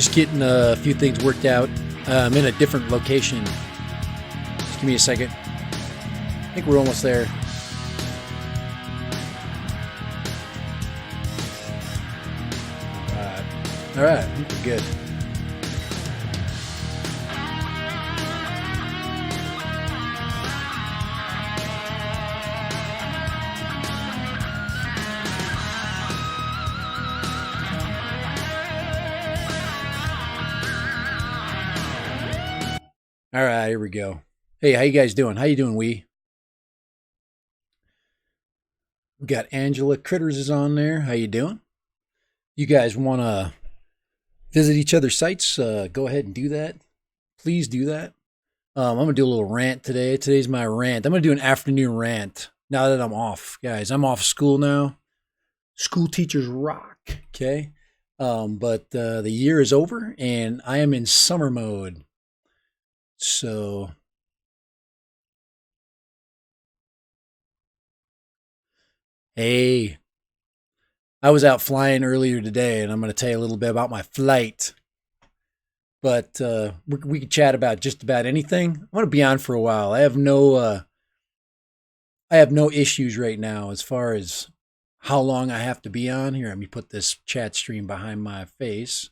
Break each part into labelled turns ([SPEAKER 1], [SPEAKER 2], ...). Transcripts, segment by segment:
[SPEAKER 1] Just getting a few things worked out. I'm in a different location. Just give me a second. I think we're almost there. All right, we're good. All right, here we go. Hey, how you guys doing? How you doing, We got Angela Critters is on there. How you doing? You guys want to visit each other's sites? Go ahead and do that. Please do that. I'm going to do a little rant today. Today's my rant. I'm going to do an afternoon rant now that I'm off. Guys, I'm off school now. School teachers rock, okay? But the year is over, and I am in summer mode. So, hey, I was out flying earlier today, and I'm going to tell you a little bit about my flight. But we could chat about just about anything. I'm going to be on for a while. I have no issues right now as far as how long I have to be on. Here, let me put this chat stream behind my face.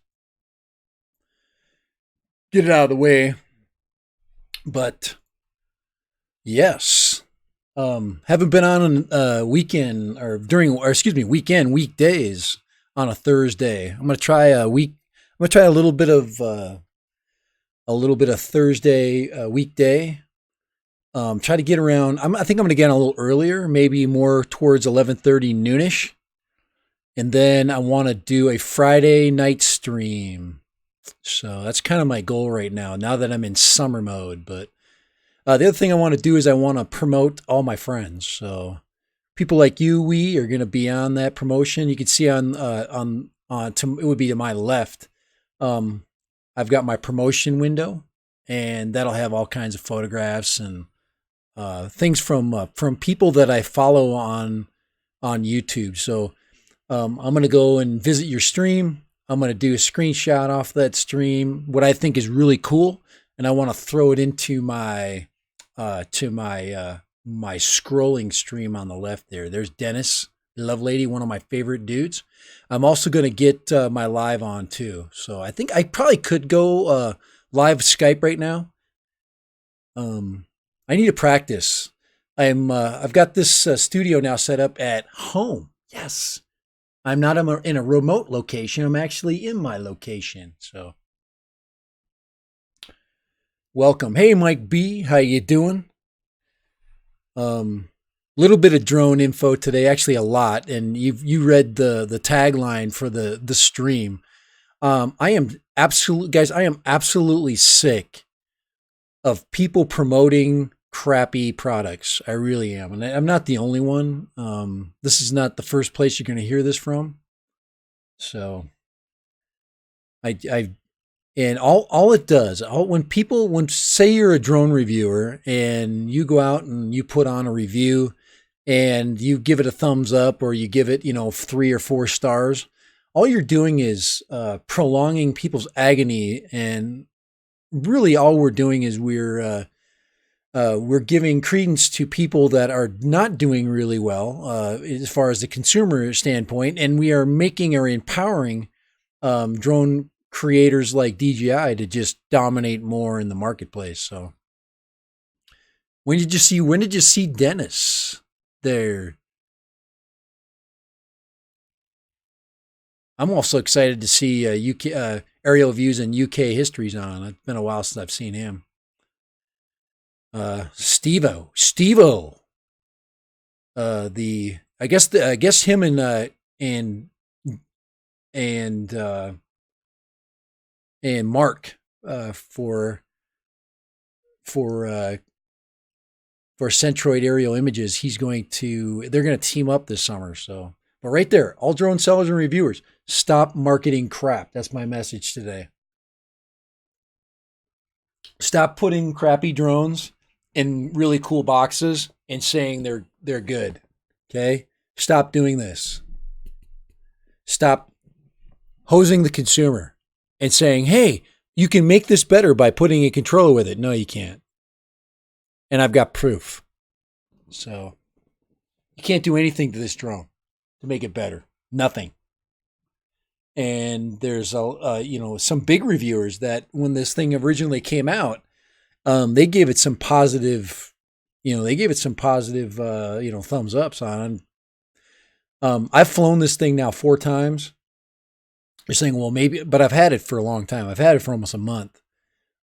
[SPEAKER 1] Get it out of the way. But yes, haven't been on a weekend weekdays on a Thursday. I'm gonna try a little bit of Thursday weekday. Try to get around. I think I'm gonna get on a little earlier, maybe more towards 11:30 noonish, and then I want to do a Friday night stream. So that's kind of my goal right now that I'm in summer mode. But the other thing I want to do is I want to promote all my friends. So people like you, we are going to be on that promotion. You can see it would be to my left. I've got my promotion window, and that'll have all kinds of photographs and things from people that I follow on YouTube. So I'm going to go and visit your stream. I'm going to do a screenshot off that stream, what I think is really cool, and I want to throw it into my my scrolling stream on the left there. There's Dennis, Lovelady, one of my favorite dudes. I'm also going to get my live on too. So I think I probably could go live Skype right now. I need to practice. I've got this studio now set up at home. Yes. I'm not in a remote location. I'm actually in my location. So, welcome. Hey, Mike B. How you doing? Little bit of drone info today. Actually, a lot. And you read the tagline for the stream. I am absolutely sick of people promoting crappy products. I really am. And I'm not the only one. This is not the first place you're going to hear this from. So and all it does, when say you're a drone reviewer and you go out and you put on a review and you give it a thumbs up or you give it, 3 or 4 stars, all you're doing is prolonging people's agony. And really all we're doing is we're giving credence to people that are not doing really well as far as the consumer standpoint, and we are empowering drone creators like DJI to just dominate more in the marketplace. So, when did you see Dennis there? I'm also excited to see UK aerial views and UK histories on. It's been a while since I've seen him. Stevo, I guess him and Mark, for Centroid Aerial Images, they're going to team up this summer. So, but right there, all drone sellers and reviewers, stop marketing crap. That's my message today. Stop putting crappy drones in really cool boxes and saying they're good. Okay? Stop doing this. Stop hosing the consumer. and saying, hey, you can make this better by putting a controller with it. No, you can't. And I've got proof. So you can't do anything to this drone to make it better. Nothing. And there's some big reviewers that when this thing originally came out, they gave it some positive, thumbs ups on. I've flown this thing now 4 times. You're saying, well, maybe, but I've had it for a long time. I've had it for almost a month.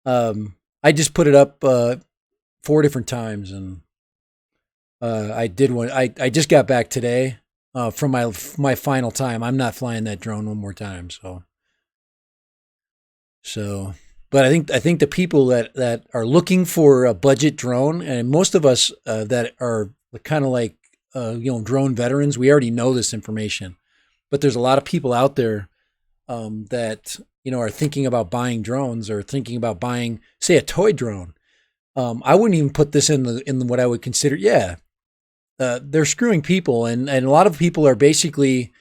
[SPEAKER 1] I just put it up 4 different times, and I did one. I just got back today from my final time. I'm not flying that drone one more time. So, but I think the people that are looking for a budget drone, and most of us that are kind of like drone veterans, we already know this information. But there's a lot of people out there that are thinking about buying drones or thinking about buying, say, a toy drone. I wouldn't even put this in what I would consider. They're screwing people, and a lot of people are basically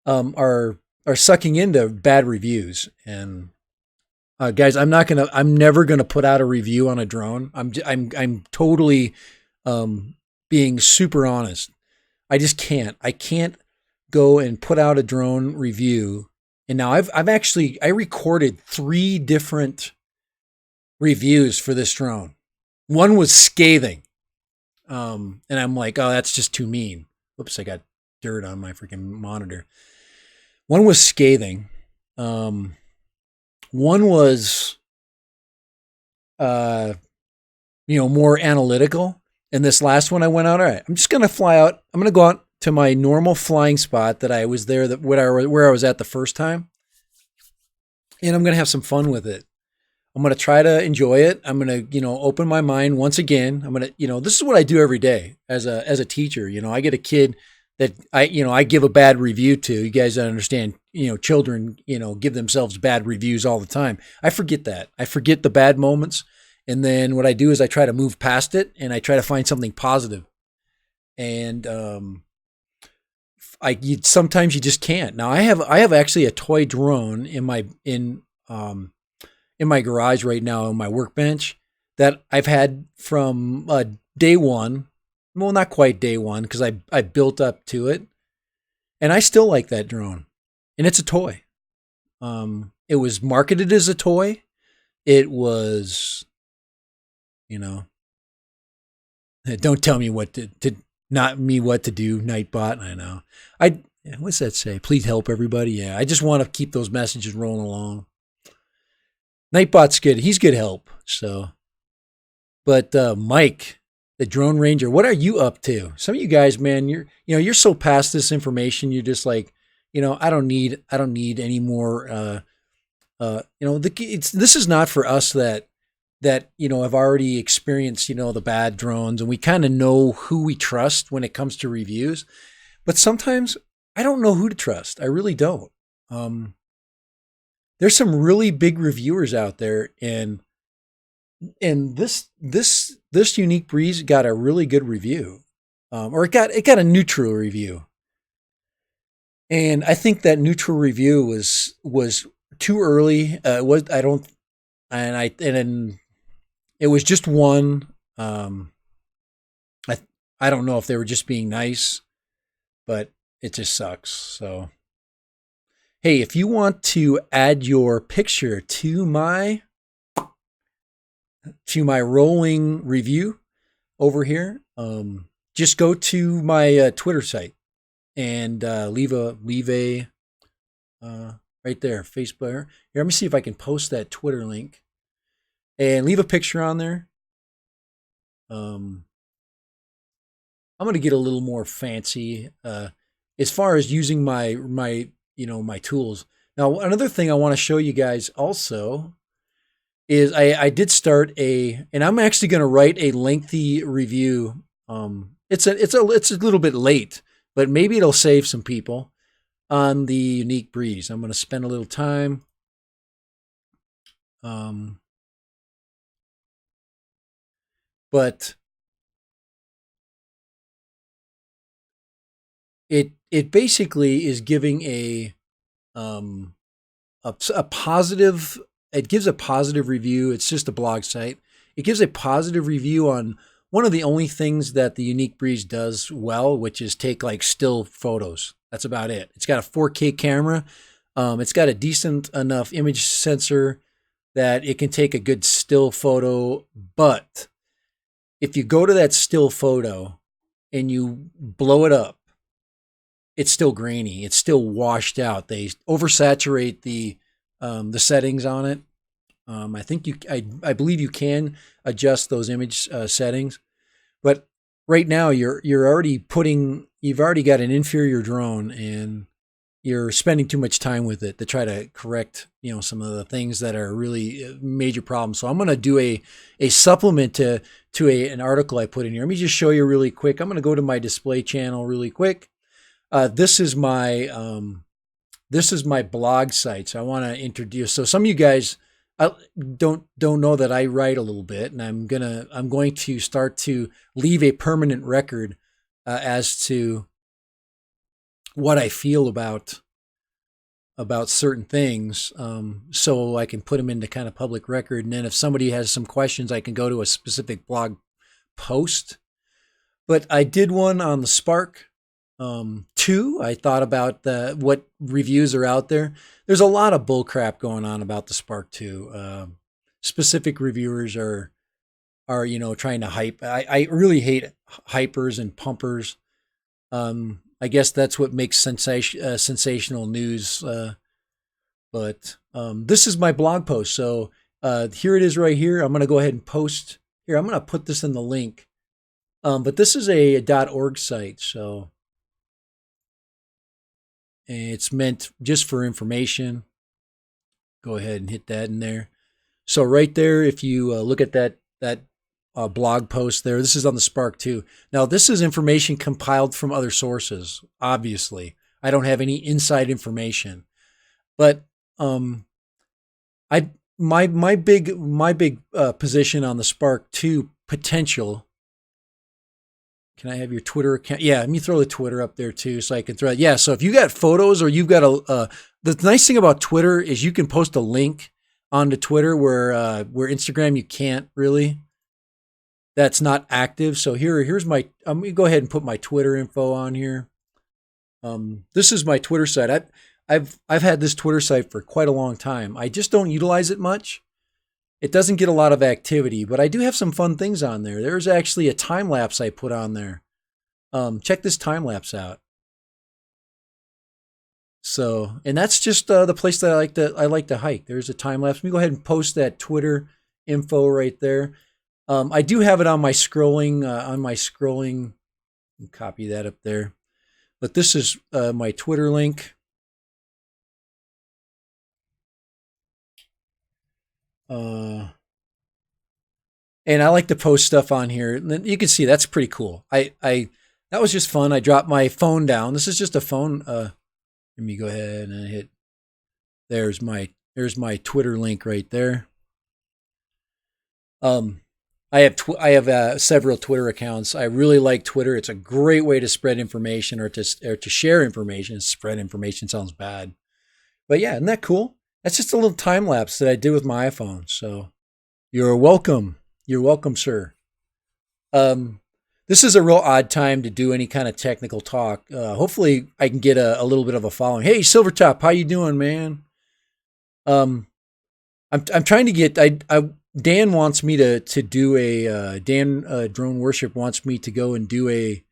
[SPEAKER 1] are sucking into bad reviews. And guys, I'm never gonna put out a review on a drone. I'm totally being super honest. I just can't. I can't go and put out a drone review. And now I recorded 3 different reviews for this drone. One was scathing. And I'm like, oh, that's just too mean. Whoops, I got dirt on my freaking monitor. One was scathing. One was, more analytical. And this last one I went out, all right, I'm just going to fly out. I'm going to go out to my normal flying spot that I was there, where I was at the first time. And I'm going to have some fun with it. I'm going to try to enjoy it. I'm going to, open my mind once again. I'm going to, this is what I do every day as a teacher. I get a kid that I give a bad review to. You guys don't understand, children, give themselves bad reviews all the time. I forget that. I forget the bad moments. And then what I do is I try to move past it and I try to find something positive. And, sometimes you just can't. Now I have actually a toy drone in my garage right now on my workbench that I've had from day one. Well, not quite day one because I built up to it, and I still like that drone, and it's a toy. It was marketed as a toy. It was, don't tell me what to not me what to do, Nightbot. I know. What's that say? Please help everybody. Yeah, I just want to keep those messages rolling along. Nightbot's good. He's good help. So, but Mike, the Drone Ranger, what are you up to? Some of you guys, man, you're so past this information. You're just like, I don't need any more. This is not for us that have already experienced the bad drones, and we kind of know who we trust when it comes to reviews. But sometimes I don't know who to trust. I really don't. There's some really big reviewers out there, and this Unique Breeze got a really good review, or it got a neutral review. And I think that neutral review was too early. It was just one. I don't know if they were just being nice, but it just sucks. So, hey, if you want to add your picture to my rolling review over here, just go to my Twitter site and leave a right there, Facebook. Here, let me see if I can post that Twitter link and leave a picture on there. I'm going to get a little more fancy as far as using my tools. Now, another thing I want to show you guys also is I did start and I'm actually going to write a lengthy review. It's a little bit late, but maybe it'll save some people on the Unique Breeze. I'm going to spend a little time. But it basically is giving a a positive. It gives a positive review. It's just a blog site. It gives a positive review on one of the only things that the Unique Breeze does well, which is take like still photos. That's about it. It's got a 4K camera. It's got a decent enough image sensor that it can take a good still photo. But if you go to that still photo and you blow it up, it's still grainy. It's still washed out. They oversaturate the settings on it. I think I believe you can adjust those image settings, but right now you've already got an inferior drone and you're spending too much time with it to try to correct, some of the things that are really major problems. So I'm going to do a supplement to an article I put in here. Let me just show you really quick. I'm going to go to my display channel really quick. This is my blog site. So I want to introduce. So some of you guys don't know that I write a little bit, and I'm going to start to leave a permanent record as to what I feel about certain things, so I can put them into kind of public record. And then if somebody has some questions, I can go to a specific blog post. But I did one on the Spark 2. I thought about what reviews are out there. There's a lot of bull crap going on about the Spark 2. Specific reviewers are trying to hype. I really hate hypers and pumpers. I guess that's what makes sensational news. But this is my blog post. So here it is right here. I'm going to go ahead and post here. I'm going to put this in the link. But this is a .org site. So it's meant just for information. Go ahead and hit that in there. So right there, if you look at that blog post there, this is on the Spark 2. Now, this is information compiled from other sources. Obviously, I don't have any inside information, but my big position on the Spark 2 potential. Can I have your Twitter account? Yeah, let me throw the Twitter up there too, so I can throw it. Yeah, so if you got photos or you've got the nice thing about Twitter is you can post a link onto Twitter where Instagram you can't really. That's not active. So here's my. I'm gonna go ahead and put my Twitter info on here. This is my Twitter site. I've had this Twitter site for quite a long time. I just don't utilize it much. It doesn't get a lot of activity, but I do have some fun things on there. There's actually a time lapse I put on there. Check this time lapse out. So, and that's just the place that I like to hike. There's a time lapse. Let me go ahead and post that Twitter info right there. I do have it on my scrolling. Copy that up there. But this is my Twitter link. And I like to post stuff on here. And you can see that's pretty cool. That was just fun. I dropped my phone down. This is just a phone. Let me go ahead and hit. There's my Twitter link right there. I have several Twitter accounts. I really like Twitter. It's a great way to spread information or to share information. Spread information sounds bad, but yeah, isn't that cool? That's just a little time lapse that I did with my iPhone. So you're welcome. You're welcome, sir. This is a real odd time to do any kind of technical talk. Hopefully I can get a little bit of a following. Hey, Silvertop, how you doing, man? I'm trying to get, Dan wants me to do a, Drone Worship wants me to go and do a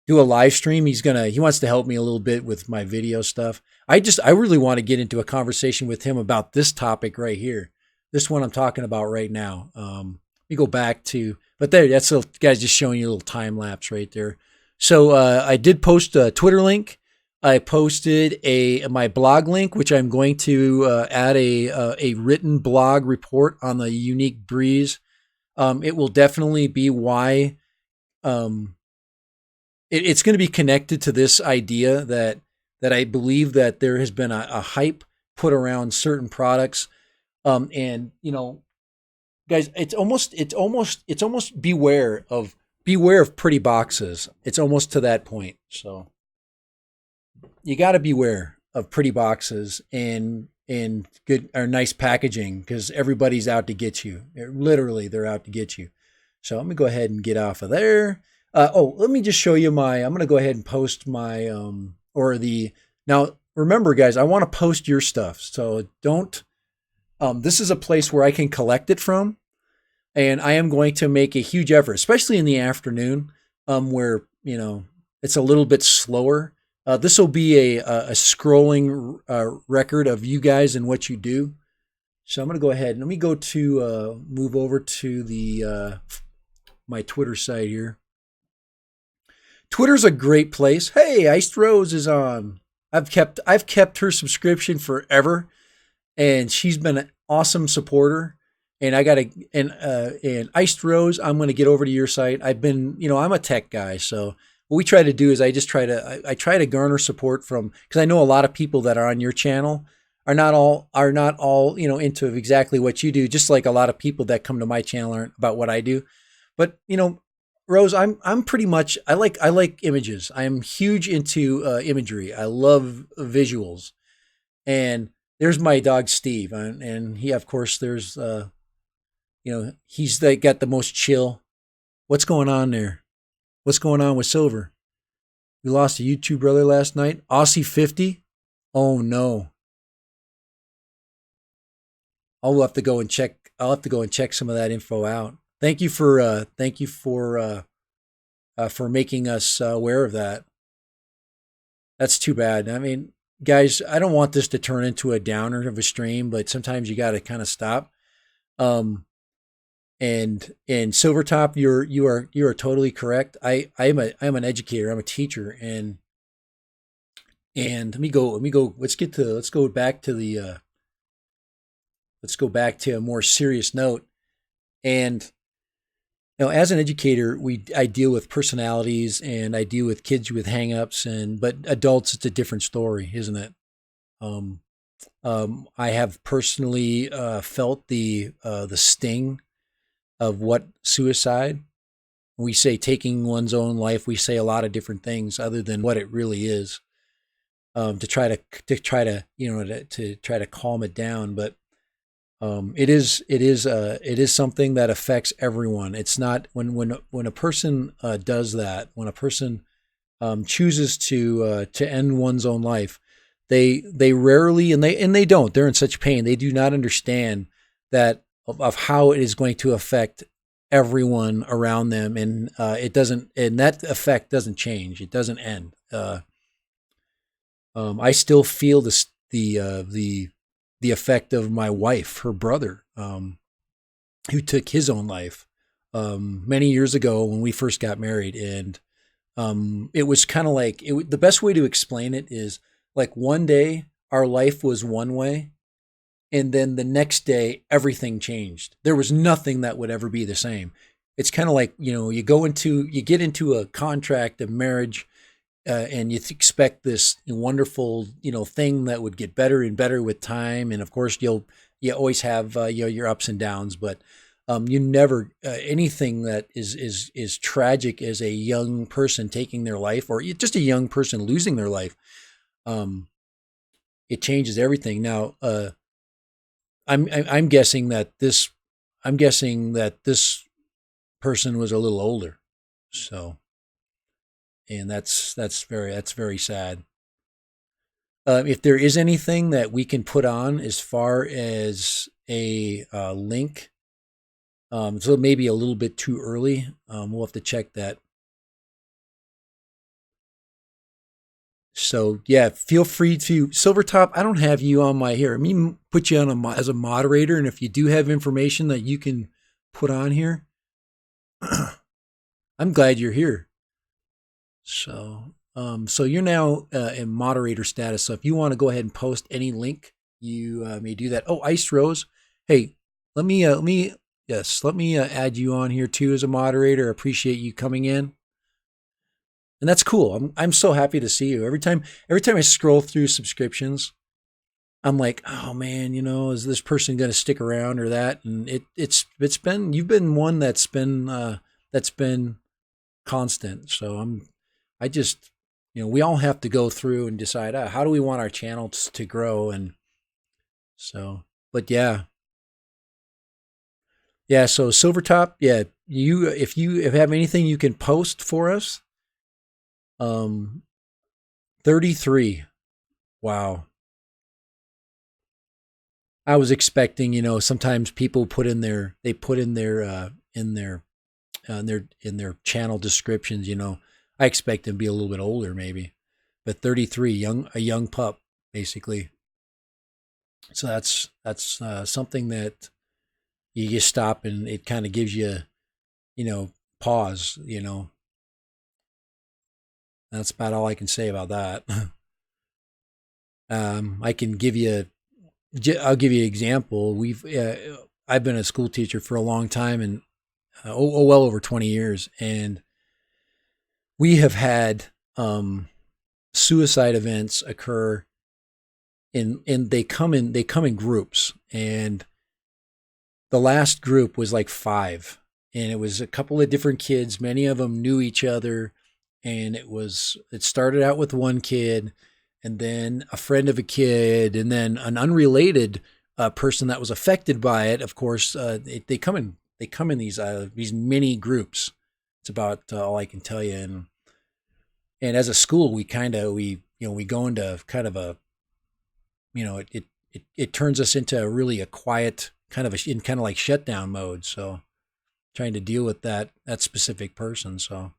[SPEAKER 1] live stream. He wants to help me a little bit with my video stuff. I really want to get into a conversation with him about this topic right here. This one I'm talking about right now. Let me go back to, but that's a guys just showing you a little time lapse right there. So I did post a Twitter link. I posted my blog link, which I'm going to add a written blog report on the Unique Breeze. It will definitely be why it's going to be connected to this idea that I believe that there has been a hype put around certain products, and guys, it's almost beware of pretty boxes. It's almost to that point. So you got to beware of pretty boxes, and good or nice packaging because everybody's out to get you. Literally, they're out to get you. So I'm gonna go ahead and get off of there. Let me just show you my. I'm gonna go ahead and post my or the now. Remember, guys, I want to post your stuff, so don't. This is a place where I can collect it from, and I am going to make a huge effort, especially in the afternoon, where it's a little bit slower. This will be a scrolling record of you guys and what you do. So I'm going to go ahead and let me go to move over to the my Twitter site here. Twitter's a great place. Hey, Iced Rose is on. I've kept her subscription forever, and she's been an awesome supporter. And I gotta and Iced Rose, I'm gonna get over to your site. I've been, I'm a tech guy, so what we try to do is I try to garner support from because I know a lot of people that are on your channel are not all into exactly what you do. Just like a lot of people that come to my channel aren't about what I do. But Rose, I'm pretty much I like images. I'm huge into imagery. I love visuals, and there's my dog Steve, and he of course there's he's got the most chill. What's going on there? What's going on with Silver? We lost a YouTube brother last night. Aussie 50. Oh no. I'll have to go and check. I'll have to go and check some of that info out. Thank you for making us aware of that. That's too bad. I mean, guys, I don't want this to turn into a downer of a stream, but sometimes you got to kind of stop. And Silvertop, you are totally correct. I'm an educator. I'm a teacher, and let me go. Let's go back to a more serious note. And as an educator, I deal with personalities, and I deal with kids with hangups, but adults, it's a different story, isn't it? I have personally felt the sting of what suicide. We say taking one's own life. We say a lot of different things other than what it really is, to try to calm it down. But it is something that affects everyone. It's not when a person does that, when a person chooses to end one's own life, they rarely and they don't. They're in such pain. They do not understand that of how it is going to affect everyone around them, and it doesn't. And that effect doesn't change. It doesn't end. I still feel the effect of my wife, her brother, who took his own life many years ago when we first got married. And it was kind of like the best way to explain it is like one day our life was one way, and then the next day everything changed. There was nothing that would ever be the same. It's kind of like, you get into a contract of marriage, and you expect this wonderful, thing that would get better and better with time. And of course you always have, your ups and downs, but you never, anything that is tragic as a young person taking their life, or just a young person losing their life. It changes everything. Now, I'm guessing that this person was a little older. So, and that's very sad. If there is anything that we can put on as far as a link, so maybe a little bit too early. We'll have to check that. So yeah, feel free to Silvertop. I don't have you on my here. Let me put you on as a moderator, and if you do have information that you can put on here, I'm glad you're here. So you're now in moderator status. So if you want to go ahead and post any link, you may do that. Oh, Ice Rose, hey, let me add you on here too as a moderator. I appreciate you coming in. And that's cool. I'm so happy to see you. Every time I scroll through subscriptions, I'm like, oh man, is this person going to stick around or that? And you've been one that's been constant. So I just, we all have to go through and decide how do we want our channels to grow, and So, but yeah. So Silvertop, yeah. If you have anything you can post for us, 33. Wow. I was expecting, sometimes people put in their channel descriptions, I expect them to be a little bit older maybe. But 33, a young pup basically. So that's something that you just stop and it kind of gives you, pause. That's about all I can say about that. I can give you I'll give you an example. I've been a school teacher for a long time and well over 20 years, and we have had suicide events occur they come in groups, and the last group was like five, and it was a couple of different kids. Many of them knew each other, and it started out with one kid, and then a friend of a kid, and then an unrelated person that was affected by it. Of course, they come in these mini groups. It's about all I can tell you. And as a school, we go into kind of a it turns us into really a quiet kind of like shutdown mode. So trying to deal with that specific person. So,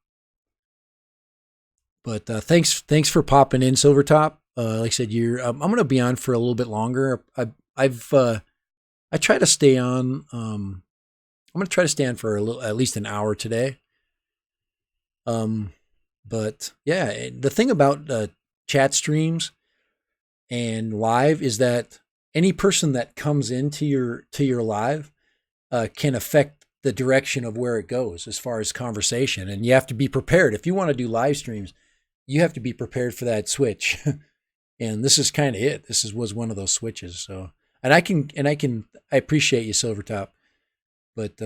[SPEAKER 1] but thanks for popping in, Silvertop. Like I said, I'm going to be on for a little bit longer. I try to stay on. I'm going to try to stay on for at least an hour today. But yeah, the thing about chat streams and live is that any person that comes into your live can affect the direction of where it goes as far as conversation, and you have to be prepared. If you want to do live streams, you have to be prepared for that switch. And this is kind of it. Was one of those switches. So, and I appreciate you, Silvertop, but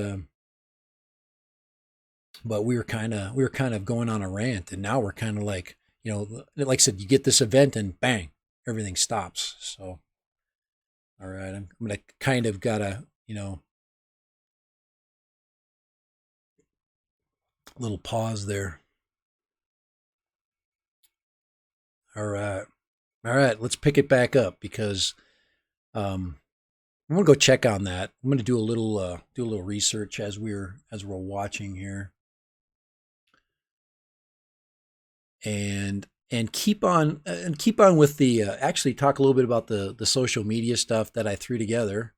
[SPEAKER 1] we were kind of going on a rant, and now we're kind of like, like I said, you get this event and bang, everything stops. So, all right, I'm gonna kind of gotta, little pause there. All right, all right, let's pick it back up because um, I'm gonna go check on that. I'm gonna do a little research as we're watching here, and keep on with the actually talk a little bit about the social media stuff that I threw together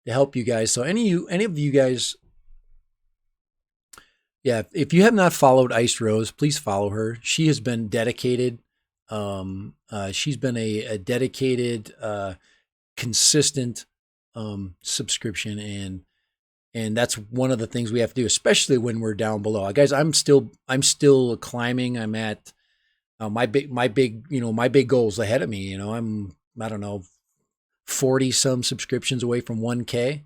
[SPEAKER 1] to help you guys. So any of you guys, yeah, if you have not followed Ice Rose, please follow her. She has been dedicated. She's been a dedicated, consistent subscription, and that's one of the things we have to do, especially when we're down below. Guys, I'm still climbing. I'm at my big goals ahead of me. I don't know, 40 some subscriptions away from 1K.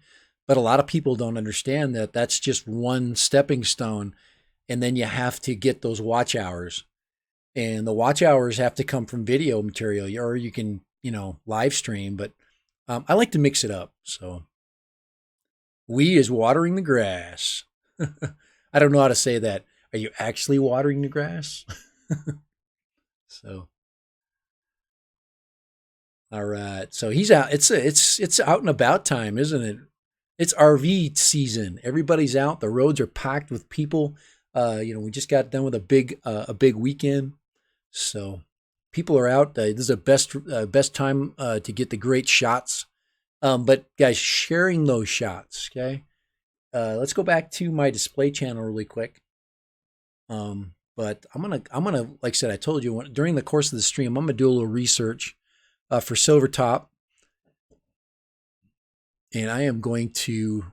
[SPEAKER 1] But a lot of people don't understand that that's just one stepping stone. And then you have to get those watch hours. And the watch hours have to come from video material, or you can, live stream. But I like to mix it up. So we is watering the grass. I don't know how to say that. Are you actually watering the grass? So, all right. So he's out. It's out and about time, isn't it? It's RV season. Everybody's out. The roads are packed with people. We just got done with a big weekend, so people are out. This is the best time to get the great shots. But guys, sharing those shots. Okay. Let's go back to my display channel really quick. But I'm gonna like I said, I told you during the course of the stream, I'm gonna do a little research for Silvertop, and I am going to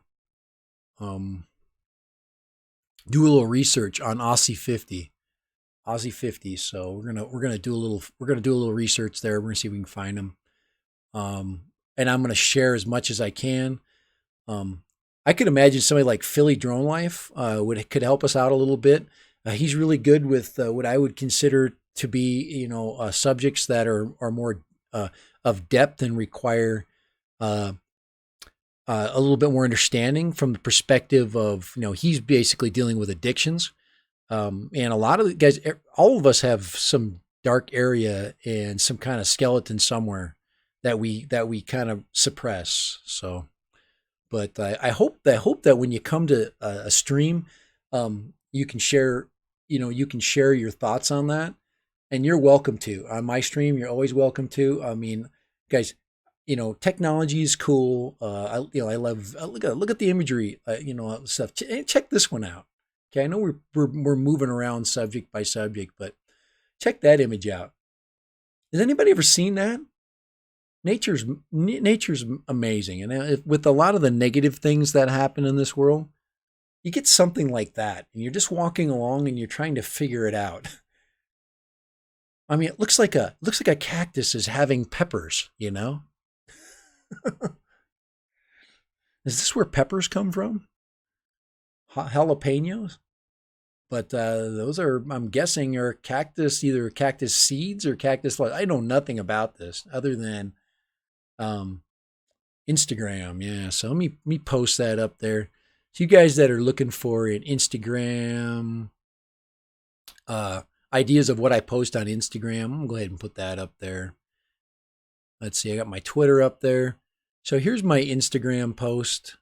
[SPEAKER 1] um, do a little research on Aussie 50. Aussie 50. So we're gonna do a little research there. We're gonna see if we can find them. And I'm gonna share as much as I can. I could imagine somebody like Philly Drone Life could help us out a little bit. He's really good with what I would consider to be subjects that are more of depth and require uh, a little bit more understanding from the perspective of, he's basically dealing with addictions. And a lot of the guys, all of us have some dark area and some kind of skeleton somewhere that we kind of suppress. So, but I hope that when you come to a stream, you can share, you can share your thoughts on that, and you're welcome to on my stream. You're always welcome to. I mean, guys, technology is cool. I love look at the imagery, stuff. Check this one out. Okay, I know we're moving around subject by subject, but check that image out. Has anybody ever seen that? Nature's amazing, and with a lot of the negative things that happen in this world, you get something like that, and you're just walking along and you're trying to figure it out. I mean, it looks like a cactus is having peppers. Is this where peppers come from? Jalapenos? But those are, I'm guessing, are cactus, either cactus seeds or cactus flowers. I know nothing about this other than um, Instagram. Yeah, so let me post that up there. So you guys that are looking for an Instagram uh, ideas of what I post on Instagram, I'm gonna go ahead and put that up there. Let's see, I got my Twitter up there. So here's my Instagram post.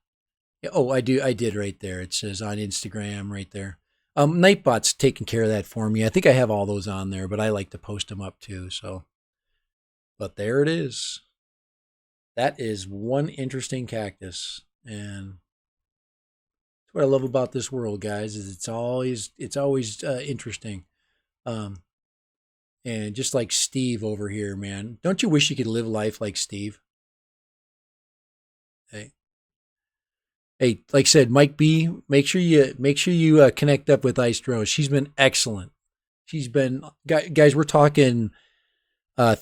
[SPEAKER 1] Oh, I did right there. It says on Instagram right there. Nightbot's taking care of that for me. I think I have all those on there, but I like to post them up too. So, but there it is. That is one interesting cactus, and that's what I love about this world, guys. Is it's always interesting. Um, and just like Steve over here, man. Don't you wish you could live life like Steve? Hey, hey, like I said, Mike B. Make sure you connect up with Ice Rose. She's been excellent. She's been guys. We're talking 4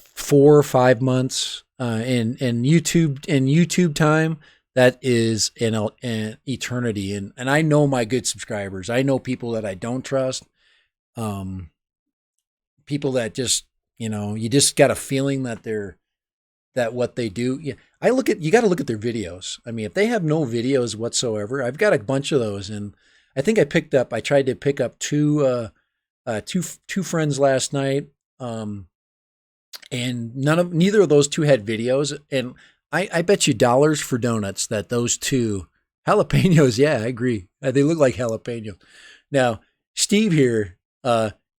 [SPEAKER 1] or 5 months and YouTube time. That is an eternity, and I know my good subscribers. I know people that I don't trust. Um, People that just, you just got a feeling that what they do. Yeah, you got to look at their videos. I mean, if they have no videos whatsoever, I've got a bunch of those, and I think I tried to pick up two friends last night. And neither of those two had videos. And I bet you dollars for donuts that those two jalapenos, yeah, I agree. They look like jalapenos. Now, Steve here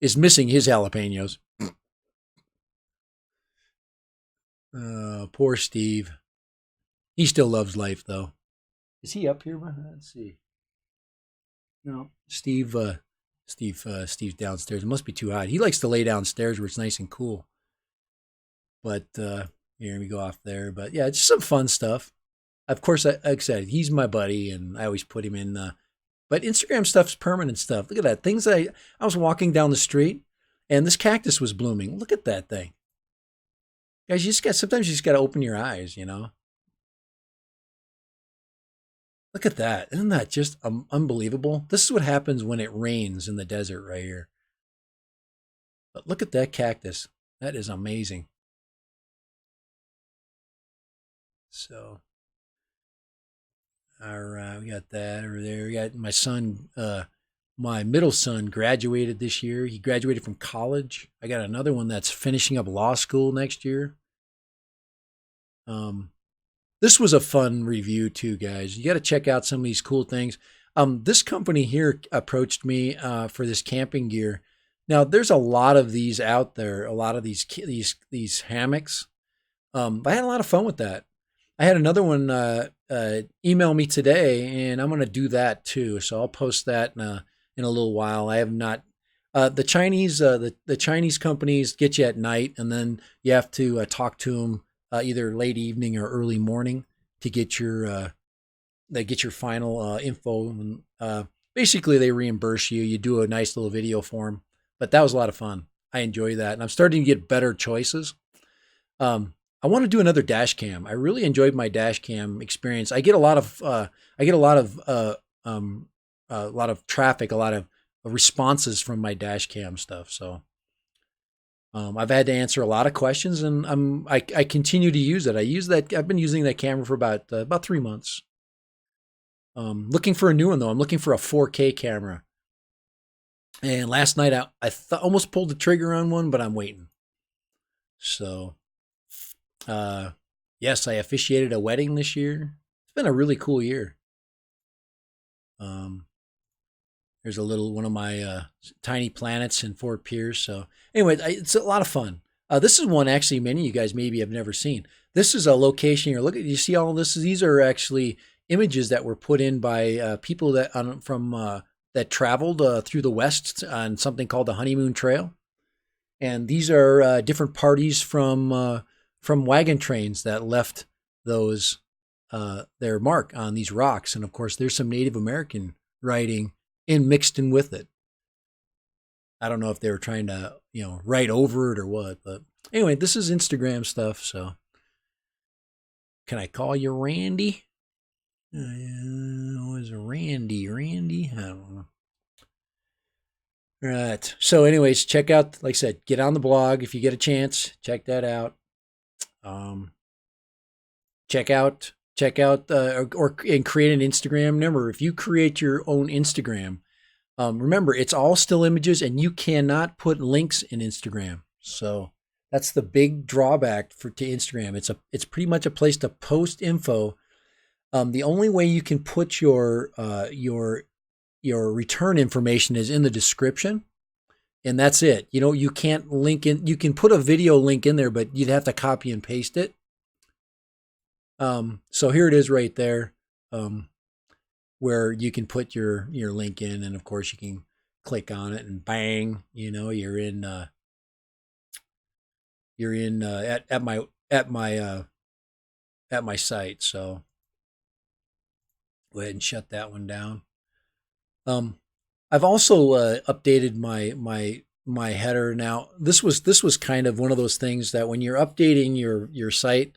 [SPEAKER 1] is missing his jalapenos. Poor Steve. He still loves life, though. Is he up here? Let's see. No, Steve's downstairs. It must be too hot. He likes to lay downstairs where it's nice and cool. But here we go off there. But yeah, it's just some fun stuff. Of course, like I said, he's my buddy, and I always put him in. But Instagram stuff's permanent stuff. Look at that. I was walking down the street, and this cactus was blooming. Look at that thing, guys. Sometimes you just got to open your eyes. Look at that. Isn't that just unbelievable? This is what happens when it rains in the desert right here. But look at that cactus. That is amazing. So, all right, we got that over there. We got my son, my middle son graduated this year. He graduated from college. I got another one that's finishing up law school next year. Um, this was a fun review too, guys. You got to check out some of these cool things. This company here approached me for this camping gear. Now, there's a lot of these out there. A lot of these hammocks. I had a lot of fun with that. I had another one email me today, and I'm going to do that too. So I'll post that in a little while. I have not. The Chinese companies get you at night, and then you have to talk to them either late evening or early morning to get your final info. And, basically, they reimburse you. You do a nice little video for them, but that was a lot of fun. I enjoy that, and I'm starting to get better choices. I want to do another dash cam. I really enjoyed my dash cam experience. I get a lot of traffic, a lot of responses from my dash cam stuff. So I've had to answer a lot of questions, and I continue to use it. I've been using that camera for about 3 months. Looking for a new one though. I'm looking for a 4K camera. And last night almost pulled the trigger on one, but I'm waiting. So, yes, I officiated a wedding this year. It's been a really cool year. There's a little one of my tiny planets in Fort Pierce. So anyway, it's a lot of fun. This is one actually many of you guys maybe have never seen. This is a location here. Look at, you see all this? These are actually images that were put in by people that traveled through the West on something called the Honeymoon Trail. And these are different parties from wagon trains that left those their mark on these rocks. And of course, there's some Native American writing mixed in with it. I don't know if they were trying to, write over it or what, but anyway, this is Instagram stuff. So can I call you Randy? Was it Randy? I don't know. All right. So anyways, check out, like I said, get on the blog if you get a chance. Check that out. Check out and create an Instagram. Remember, if you create your own Instagram, remember it's all still images, and you cannot put links in Instagram. So that's the big drawback to Instagram. It's pretty much a place to post info. The only way you can put your return information is in the description, and that's it. You can't link in. You can put a video link in there, but you'd have to copy and paste it. So here it is right there, where you can put your link in, and of course you can click on it and bang, you're in at my site. So go ahead and shut that one down. I've also updated my header. Now this was kind of one of those things that when you're updating your site,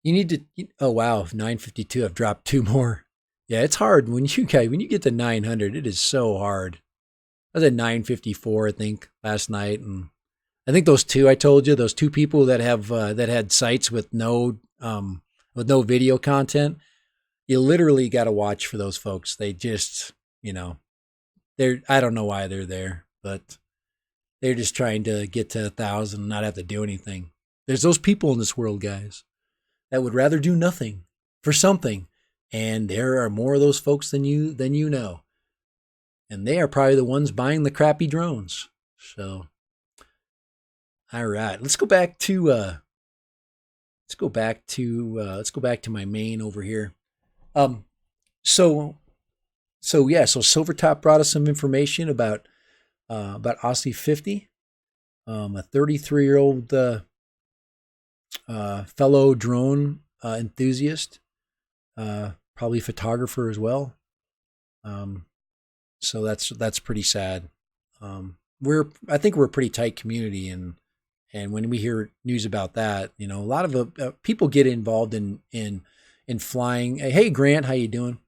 [SPEAKER 1] you need to, oh wow, 952, I've dropped 2 more. Yeah, it's hard when you get to 900, it is so hard. I was at 954, I think, last night. And I think those 2 I told you, those 2 people that had sites with no video content, you literally got to watch for those folks. They just, I don't know why they're there, but they're just trying to get to 1,000 and not have to do anything. There's those people in this world, guys, that would rather do nothing for something. And there are more of those folks than you know. And they are probably the ones buying the crappy drones. So, all right, let's go back to my main over here. So Silvertop brought us some information about Aussie 50, a 33-year-old fellow drone enthusiast, probably photographer as well. So that's pretty sad. I think we're a pretty tight community, and when we hear news about that, a lot of people get involved in flying. Hey Grant, how you doing?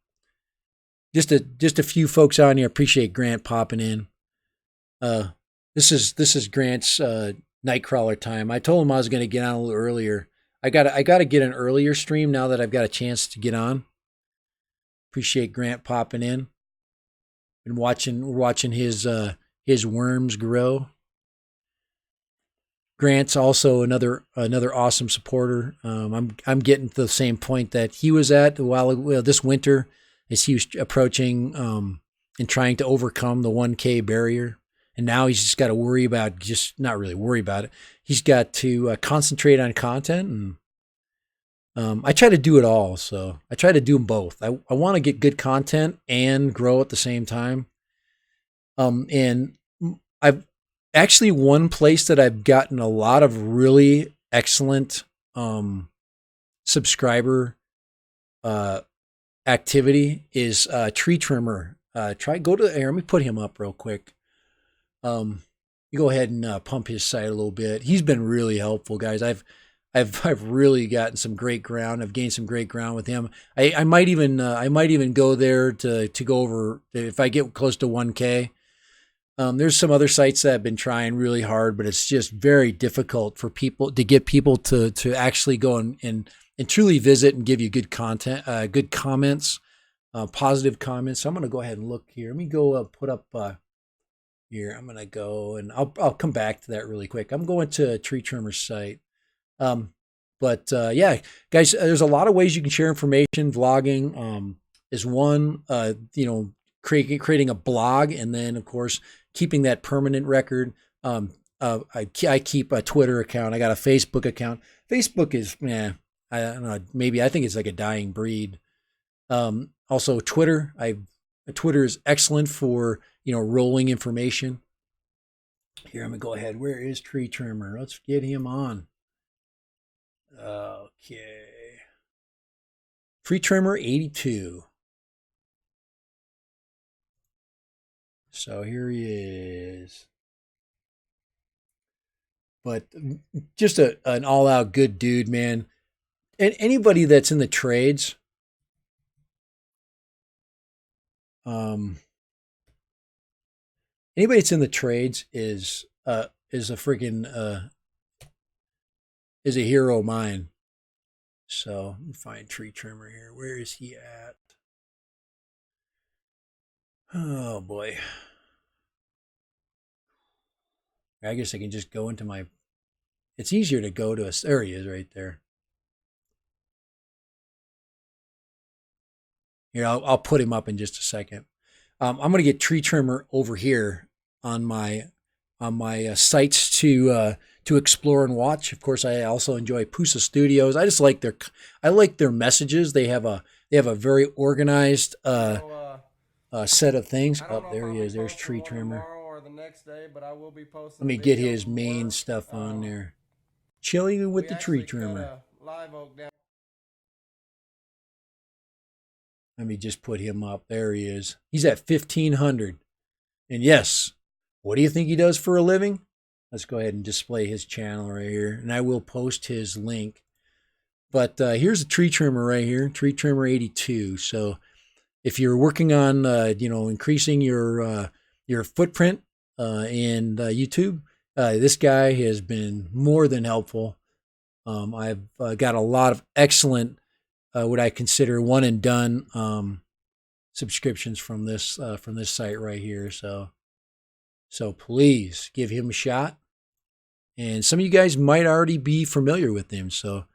[SPEAKER 1] Just a few folks on here. Appreciate Grant popping in. This is Grant's Nightcrawler time. I told him I was going to get on a little earlier. I got to get an earlier stream now that I've got a chance to get on. Appreciate Grant popping in and watching his worms grow. Grant's also another awesome supporter. I'm getting to the same point that he was at this winter as he was approaching and trying to overcome the 1K barrier. And now he's just got to worry about, not really worry about it. He's got to concentrate on content. And I try to do it all. So I try to do them both. I want to get good content and grow at the same time. And I've actually, one place that I've gotten a lot of really excellent subscriber activity is Tree Trimmer. Let me put him up real quick. You go ahead and pump his site a little bit. He's been really helpful, guys. I've really gotten some great ground. I've gained some great ground with him. I might even go there to go over if I get close to 1K. There's some other sites that have been trying really hard, but it's just very difficult for people to get people to actually go and truly visit and give you good content, good comments, positive comments. So I'm going to go ahead and look here. Let me go put up here. I'm going to go and I'll come back to that really quick. I'm going to a tree trimmer site. But yeah, guys, there's a lot of ways you can share information. Vlogging is one. Creating a blog, and then of course keeping that permanent record. I keep a Twitter account. I got a Facebook account. Facebook is, I don't know. Maybe I think it's like a dying breed. Also Twitter. Twitter is excellent for rolling information. Here, I'm gonna go ahead. Where is Tree Trimmer? Let's get him on. Okay. Tree Trimmer 82. So here he is. But just an all-out good dude, man. And anybody that's in the trades, anybody that's in the trades is a freaking is a hero of mine. So let me find Tree Trimmer here. Where is he at? Oh boy. I guess I can just go into my. It's easier to go to there he is right there. Here, I'll put him up in just a second. I'm going to get Tree Trimmer over here on my sites to explore and watch. Of course, I also enjoy Pusa Studios. I just like their messages. They have a very organized set of things. Oh, there he is. There's Tree Trimmer. Let me get his main stuff on there. Chilling with the Tree Trimmer. Let me just put him up. There he is. He's at 1,500. And yes, what do you think he does for a living? Let's go ahead and display his channel right here. And I will post his link. But here's a Tree Trimmer right here. Tree Trimmer 82. So if you're working on, increasing your footprint in YouTube, this guy has been more than helpful. I've got a lot of excellent, what I consider one and done subscriptions from this site right here. So please give him a shot. And some of you guys might already be familiar with him. So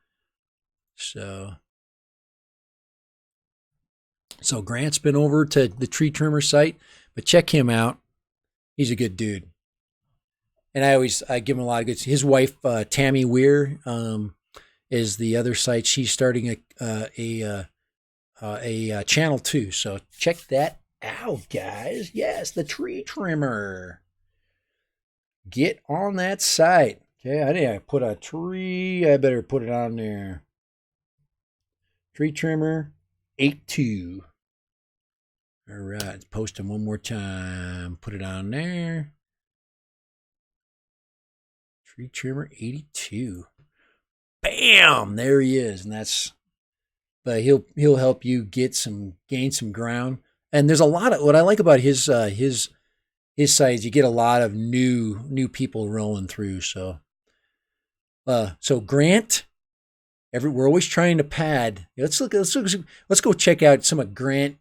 [SPEAKER 1] Grant's been over to the Tree Trimmer site, but check him out. He's a good dude. And I give him a lot of good. His wife, Tammy Weir, is the other site. She's starting a channel too. So check that out, guys. Yes, the Tree Trimmer. Get on that site. Okay, I think I put a tree. I better put it on there. Tree Trimmer 82. All right, let's post him one more time. Put it on there. Tree Trimmer 82. Bam! There he is, and that's. But he'll help you gain some ground. And there's a lot of what I like about his site is you get a lot of new people rolling through. So Grant. We're always trying to pad. Let's go check out some of Grant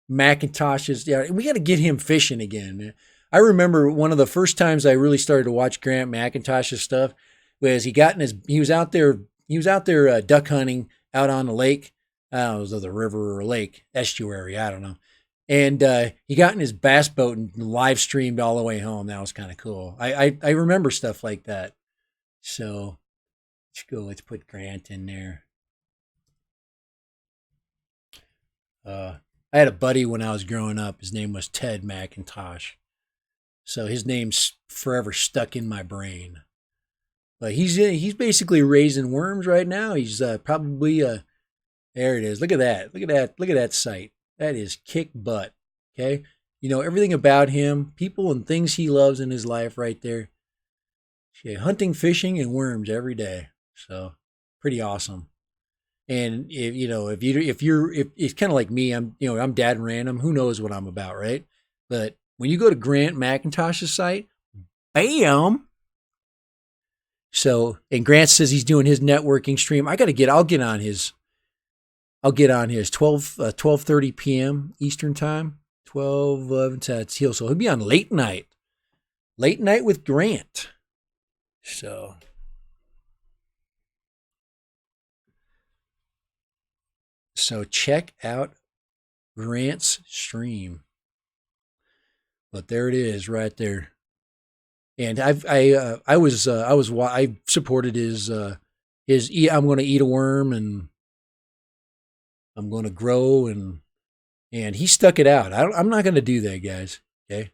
[SPEAKER 1] McIntosh's. Yeah, we got to get him fishing again. I remember one of the first times I really started to watch Grant McIntosh's stuff was he was out there duck hunting out on the lake. I don't know, it was the river or lake estuary. I don't know. And he got in his bass boat and live streamed all the way home. That was kind of cool. I remember stuff like that. So let's put Grant in there. I had a buddy when I was growing up. His name was Ted McIntosh. So his name's forever stuck in my brain. But he's basically raising worms right now. He's probably there it is. Look at that. Look at that site. That is kick butt. Okay? You know everything about him, people and things he loves in his life right there. Okay, hunting, fishing, and worms every day. So pretty awesome. And if it's kind of like me, I'm dad random. Who knows what I'm about, right? But When you go to Grant McIntosh's site, bam. So, and Grant says he's doing his networking stream. I'll get on his 12:30 p.m. Eastern time, 12, 11, so he'll be on late night with Grant. So check out Grant's stream. But there it is, right there. And I supported his I'm going to eat a worm and I'm going to grow and he stuck it out. I'm not going to do that, guys. Okay.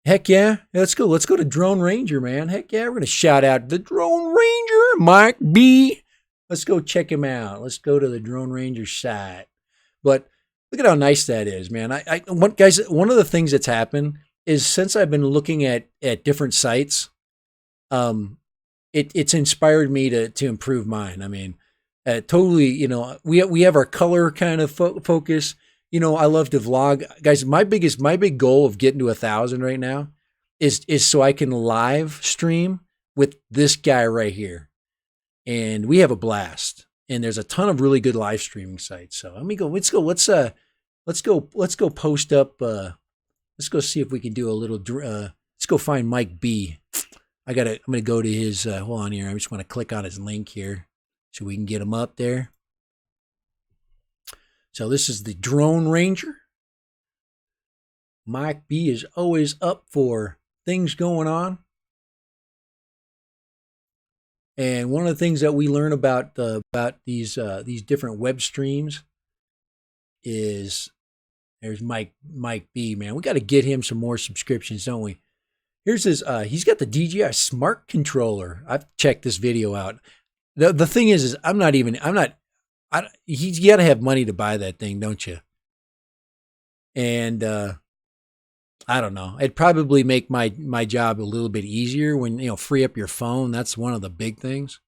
[SPEAKER 1] Heck yeah. Let's go to Drone Ranger, man. Heck yeah. We're going to shout out the Drone Ranger, Mike B. Let's go check him out. Let's go to the Drone Ranger site. But look at how nice that is, man. Guys, one of the things that's happened is since I've been looking at different sites, it's inspired me to improve mine. I mean, totally, we have our color kind of focus. I love to vlog, guys. My big goal of getting to 1,000 right now is so I can live stream with this guy right here, and we have a blast. And there's a ton of really good live streaming sites. So let's go post up. Let's go see if we can do a little. Let's go find Mike B. I'm gonna go to his. Hold on here. I just want to click on his link here so we can get him up there. So this is the Drone Ranger. Mike B is always up for things going on. And one of the things that we learn about these different web streams is there's Mike B, man. We got to get him some more subscriptions, don't we? Here's his. He's got the DJI Smart Controller. I've checked this video out. The thing is you got to have money to buy that thing, don't you? And I don't know. It'd probably make my job a little bit easier when free up your phone. That's one of the big things.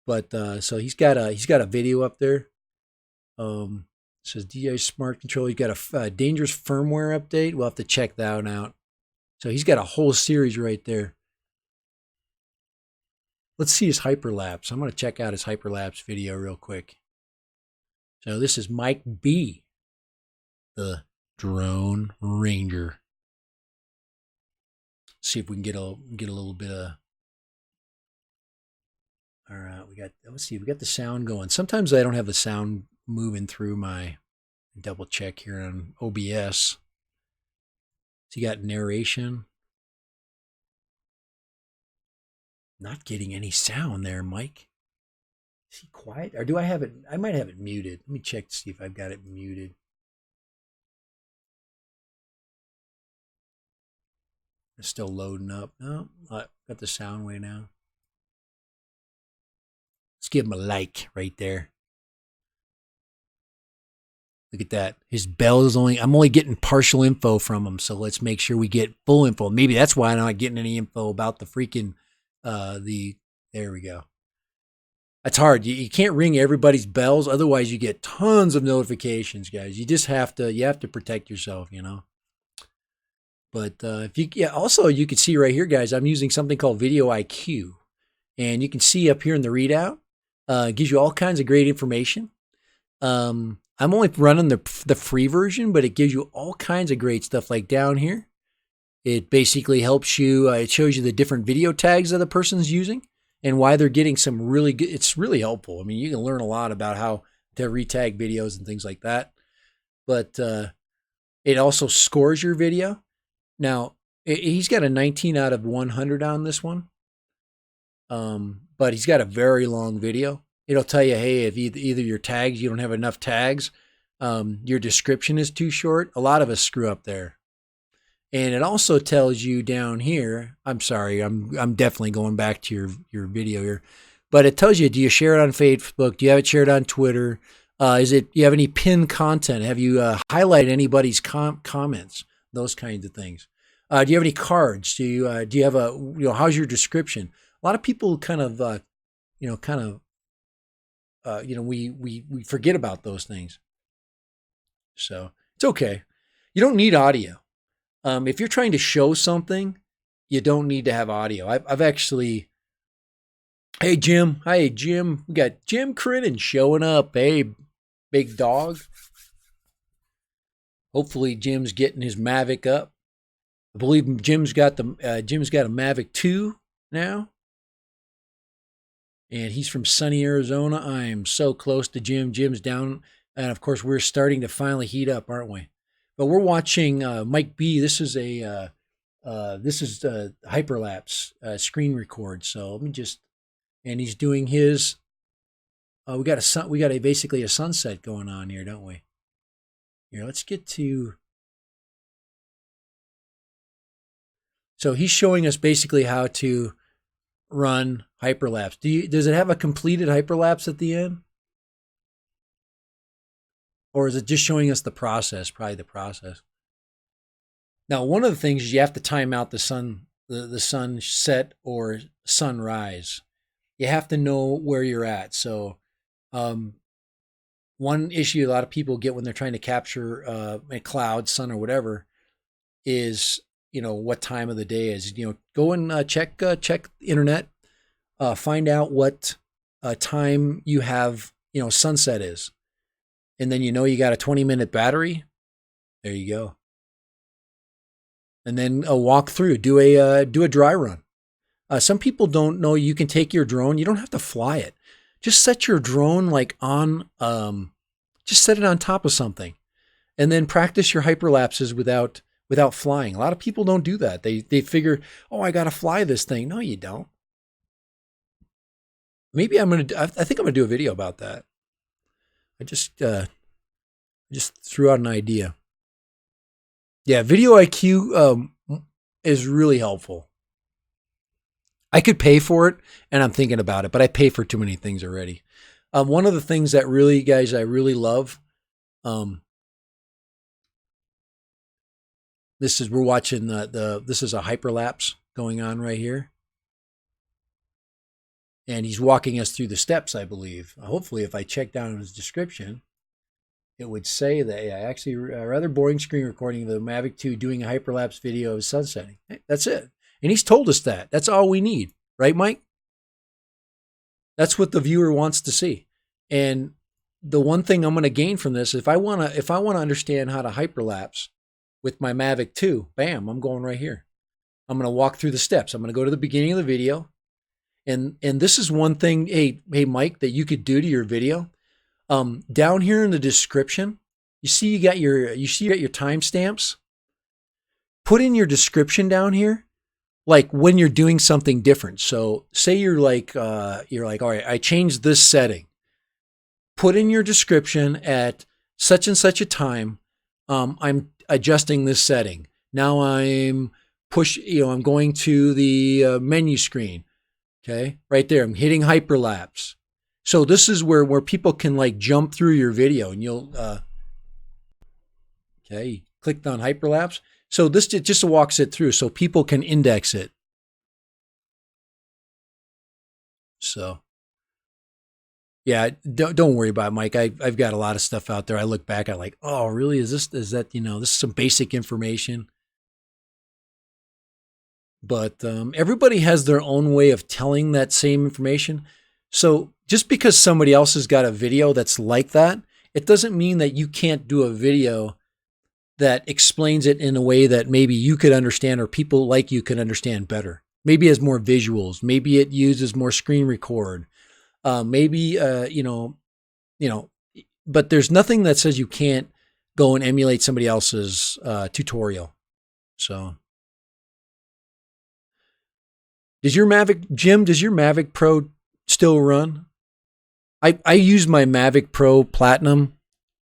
[SPEAKER 1] But so he's got a video up there. It says DJI Smart Controller. He's got a dangerous firmware update. We'll have to check that one out. So he's got a whole series right there. Let's see his hyperlapse. I'm going to check out his hyperlapse video real quick. So this is Mike B, the Drone Ranger. See if we can get a little bit of. All right, let's see, we got the sound going. Sometimes I don't have the sound moving through my. Double check here on OBS. So you got narration. Not getting any sound there, Mike. Is he quiet? Or do I have it? I might have it muted. Let me check to see if I've got it muted. It's still loading up. No, I got the sound way now. Let's give him a like right there. Look at that. His bell is I'm only getting partial info from him, so let's make sure we get full info. Maybe that's why I'm not getting any info about the freaking, there we go. That's hard. You can't ring everybody's bells. Otherwise you get tons of notifications, guys. You have to protect yourself, But also you can see right here, guys, I'm using something called Video IQ. And you can see up here in the readout, it gives you all kinds of great information. I'm only running the free version, but it gives you all kinds of great stuff. Like down here, it basically helps you. It shows you the different video tags that the person's using and why they're getting some really good. It's really helpful. I mean, you can learn a lot about how to retag videos and things like that. But it also scores your video. Now he's got a 19 out of 100 on this one, but he's got a very long video. It'll tell you, hey, if either your tags, you don't have enough tags, your description is too short. A lot of us screw up there. And it also tells you down here, I'm sorry, I'm definitely going back to your video here, but it tells you, do you share it on Facebook? Do you have it shared on Twitter? Do you have any pinned content? Have you highlighted anybody's comments? Those kinds of things. Do you have any cards? Do you have how's your description? A lot of people we forget about those things. So it's okay. You don't need audio. If you're trying to show something, you don't need to have audio. I've actually, hey Jim, hi Jim, we got Jim Crittenden showing up. Hey, big dog. Hopefully Jim's getting his Mavic up. I believe Jim's got a Mavic 2 now, and he's from sunny Arizona. I am so close to Jim. Jim's down, and of course we're starting to finally heat up, aren't we? But we're watching Mike B. This is hyperlapse screen record. So let me just, and he's doing his. We got basically a sunset going on here, don't we? Here, let's get to. So he's showing us basically how to run hyperlapse. Does it have a completed hyperlapse at the end? Or is it just showing us the process, probably the process? Now, one of the things is you have to time out the sunset or sunrise. You have to know where you're at. So one issue a lot of people get when they're trying to capture a cloud, sun, or whatever is, what time of the day is. Go and check the internet, find out what time you have, sunset is. And then you got a 20-minute battery. There you go. And then walk through, do a dry run. Some people don't know you can take your drone. You don't have to fly it. Just set your drone on, just set it on top of something, and then practice your hyperlapses without flying. A lot of people don't do that. They figure, oh, I got to fly this thing. No, you don't. Maybe I think I'm gonna do a video about that. I just threw out an idea. Yeah, video IQ is really helpful. I could pay for it, and I'm thinking about it, but I pay for too many things already. One of the things that really, guys, I really love, we're watching this is a hyperlapse going on right here. And he's walking us through the steps, I believe. Hopefully, if I check down in his description, it would say that actually a rather boring screen recording of the Mavic 2 doing a hyperlapse video of sunsetting. That's it. And he's told us that. That's all we need. Right, Mike? That's what the viewer wants to see. And the one thing I'm going to gain from this, if I want to understand how to hyperlapse with my Mavic 2, bam, I'm going right here. I'm going to walk through the steps. I'm going to go to the beginning of the video. And this is one thing, hey Mike, that you could do to your video. Down here in the description, you got your timestamps. Put in your description down here, like when you're doing something different. So say you're like, all right, I changed this setting. Put in your description at such and such a time. I'm adjusting this setting. Now I'm going to the menu screen. Okay, right there. I'm hitting hyperlapse. So this is where people can jump through your video, and you'll okay, clicked on hyperlapse. So this just walks it through so people can index it. So yeah, don't worry about it, Mike. I've got a lot of stuff out there. I look back at oh, really? Is that this is some basic information. But everybody has their own way of telling that same information. So just because somebody else has got a video that's like that, it doesn't mean that you can't do a video that explains it in a way that maybe you could understand or people like you could understand better. Maybe it has more visuals. Maybe it uses more screen record. Maybe, but there's nothing that says you can't go and emulate somebody else's tutorial. So. Does your Mavic Pro still run? I use my Mavic Pro Platinum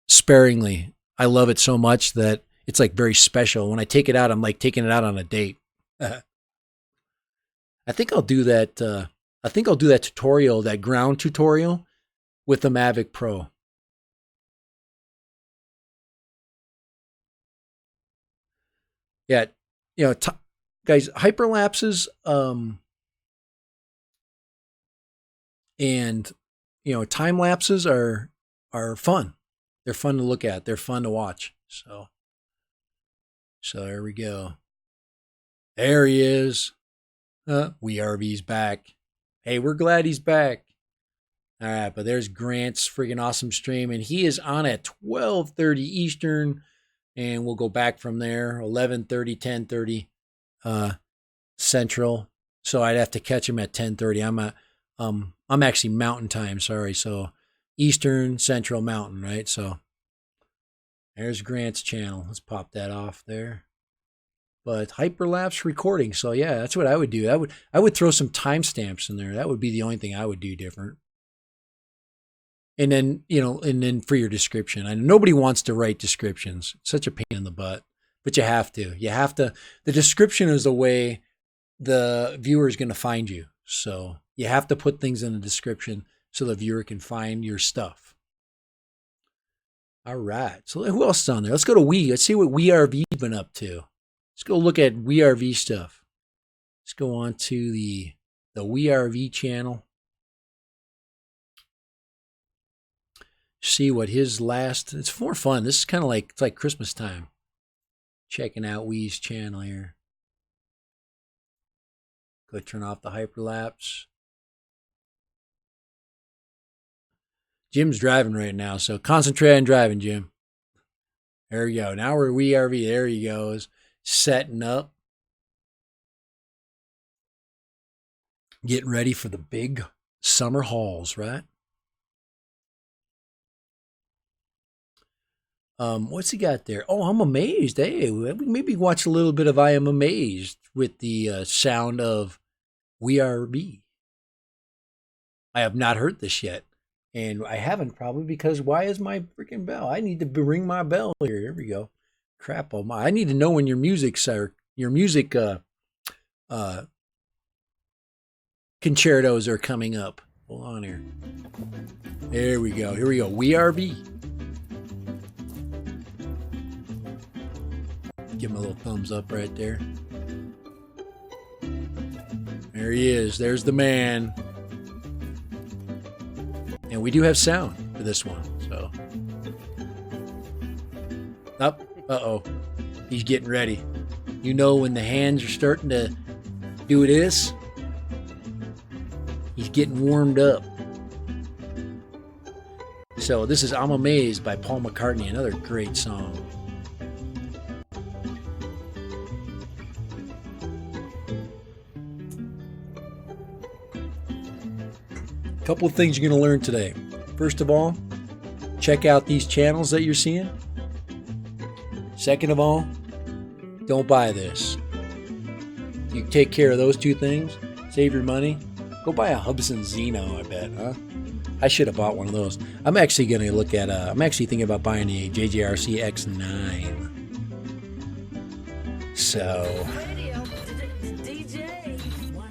[SPEAKER 1] sparingly. I love it so much that it's very special. When I take it out, I'm like taking it out on a date. I think I'll do that. I think I'll do that tutorial, that ground tutorial with the Mavic Pro. Yeah, guys, hyperlapses, and time lapses are fun. They're fun to look at. They're fun to watch. So So there we go. There he is. WeRV's back. Hey, we're glad he's back. All right, but there's Grant's freaking awesome stream, and he is on at 12:30 Eastern, and we'll go back from there, 11:30, 10:30 Central. So I'd have to catch him at 10:30. I'm actually Mountain Time, sorry. So Eastern, Central, Mountain, right? So there's Grant's channel. Let's pop that off there. But hyperlapse recording. So yeah, that's what I would do. I would throw some timestamps in there. That would be the only thing I would do different. And then, and then for your description. I know nobody wants to write descriptions. It's such a pain in the butt. But you have to. The description is the way the viewer is going to find you. So you have to put things in the description so the viewer can find your stuff. All right. So who else is on there? Let's go to Let's see what WeRV's been up to. Let's go look at WeRV stuff. Let's go on to the WeRV channel. See what his last. It's more fun. This is kind of like it's like Christmas time. Checking out Wee's channel here. Go turn off the hyperlapse. Jim's driving right now, so concentrate on driving, Jim. There we go. Now we're WeRV. There he goes. Setting up. Getting ready for the big summer hauls, right? What's he got there? Oh, I'm amazed. Hey, maybe watch a little bit of I Am Amazed with the sound of WeRV. I have not heard this yet. And I haven't probably because why is my freaking bell? I need to ring my bell here. Here we go. Crap, oh my. I need to know when your music concertos are coming up. Hold on here. There we go. Here we go. WeRV. Give him a little thumbs up right there. There he is. There's the man. And we do have sound for this one. So. Up. Uh-oh. He's getting ready. You know when the hands are starting to do this? He's getting warmed up. So this is I'm Amazed by Paul McCartney. Another great song. Couple of things you're going to learn today. First of all, check out these channels that you're seeing. Second of all, don't buy this. You take care of those two things, save your money, go buy a Hubsan Zeno, I bet, huh? I should have bought one of those. I'm actually going to look at, I'm actually thinking about buying a JJRC X9. So,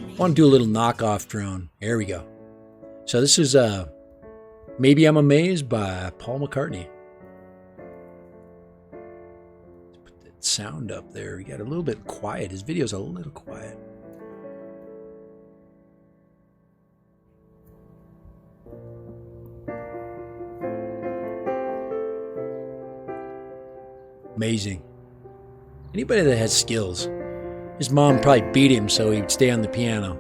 [SPEAKER 1] I want to do a little knockoff drone. There we go. So this is Maybe I'm Amazed by Paul McCartney. Let's put that sound up there. We got a little bit quiet. His video's a little quiet. Amazing. Anybody that has skills. His mom probably beat him so he'd stay on the piano.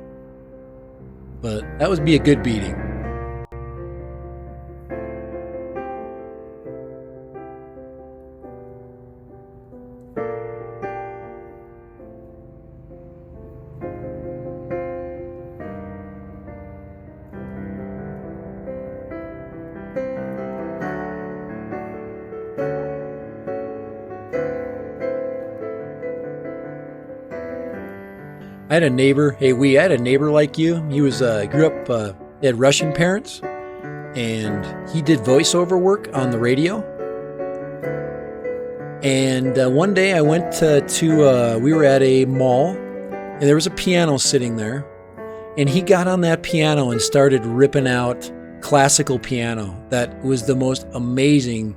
[SPEAKER 1] But that would be a good beating. I had a neighbor. Hey, I had a neighbor like you. He was grew up. He had Russian parents, and he did voiceover work on the radio. And one day I went we were at a mall, and there was a piano sitting there, and he got on that piano and started ripping out classical piano. That was the most amazing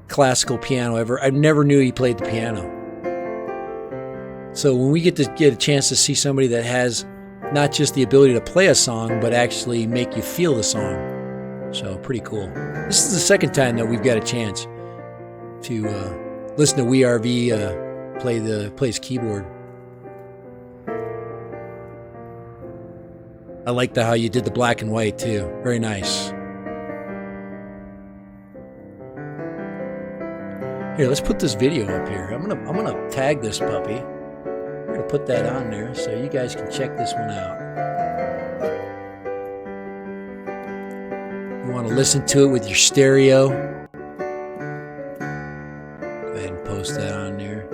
[SPEAKER 1] classical piano ever. I never knew he played the piano. So when we get a chance to see somebody that has not just the ability to play a song, but actually make you feel the song. So pretty cool. This is the second time that we've got a chance to listen to WeRV play his keyboard. I like how you did the black and white too. Very nice. Here, let's put this video up here. I'm gonna tag this puppy. I'm gonna put that on there so you guys can check this one out. You want to listen to it with your stereo? Go ahead and post that on there.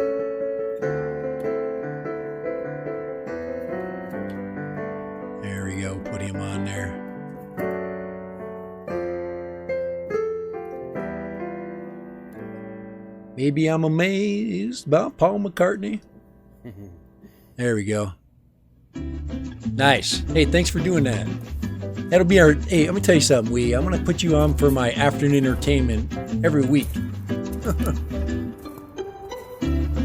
[SPEAKER 1] There we go. Put him on there. Maybe I'm amazed about Paul McCartney. There we go. Nice. Hey, thanks for doing that. That'll be our... Hey, let me tell you something, I'm going to put you on for my afternoon entertainment every week.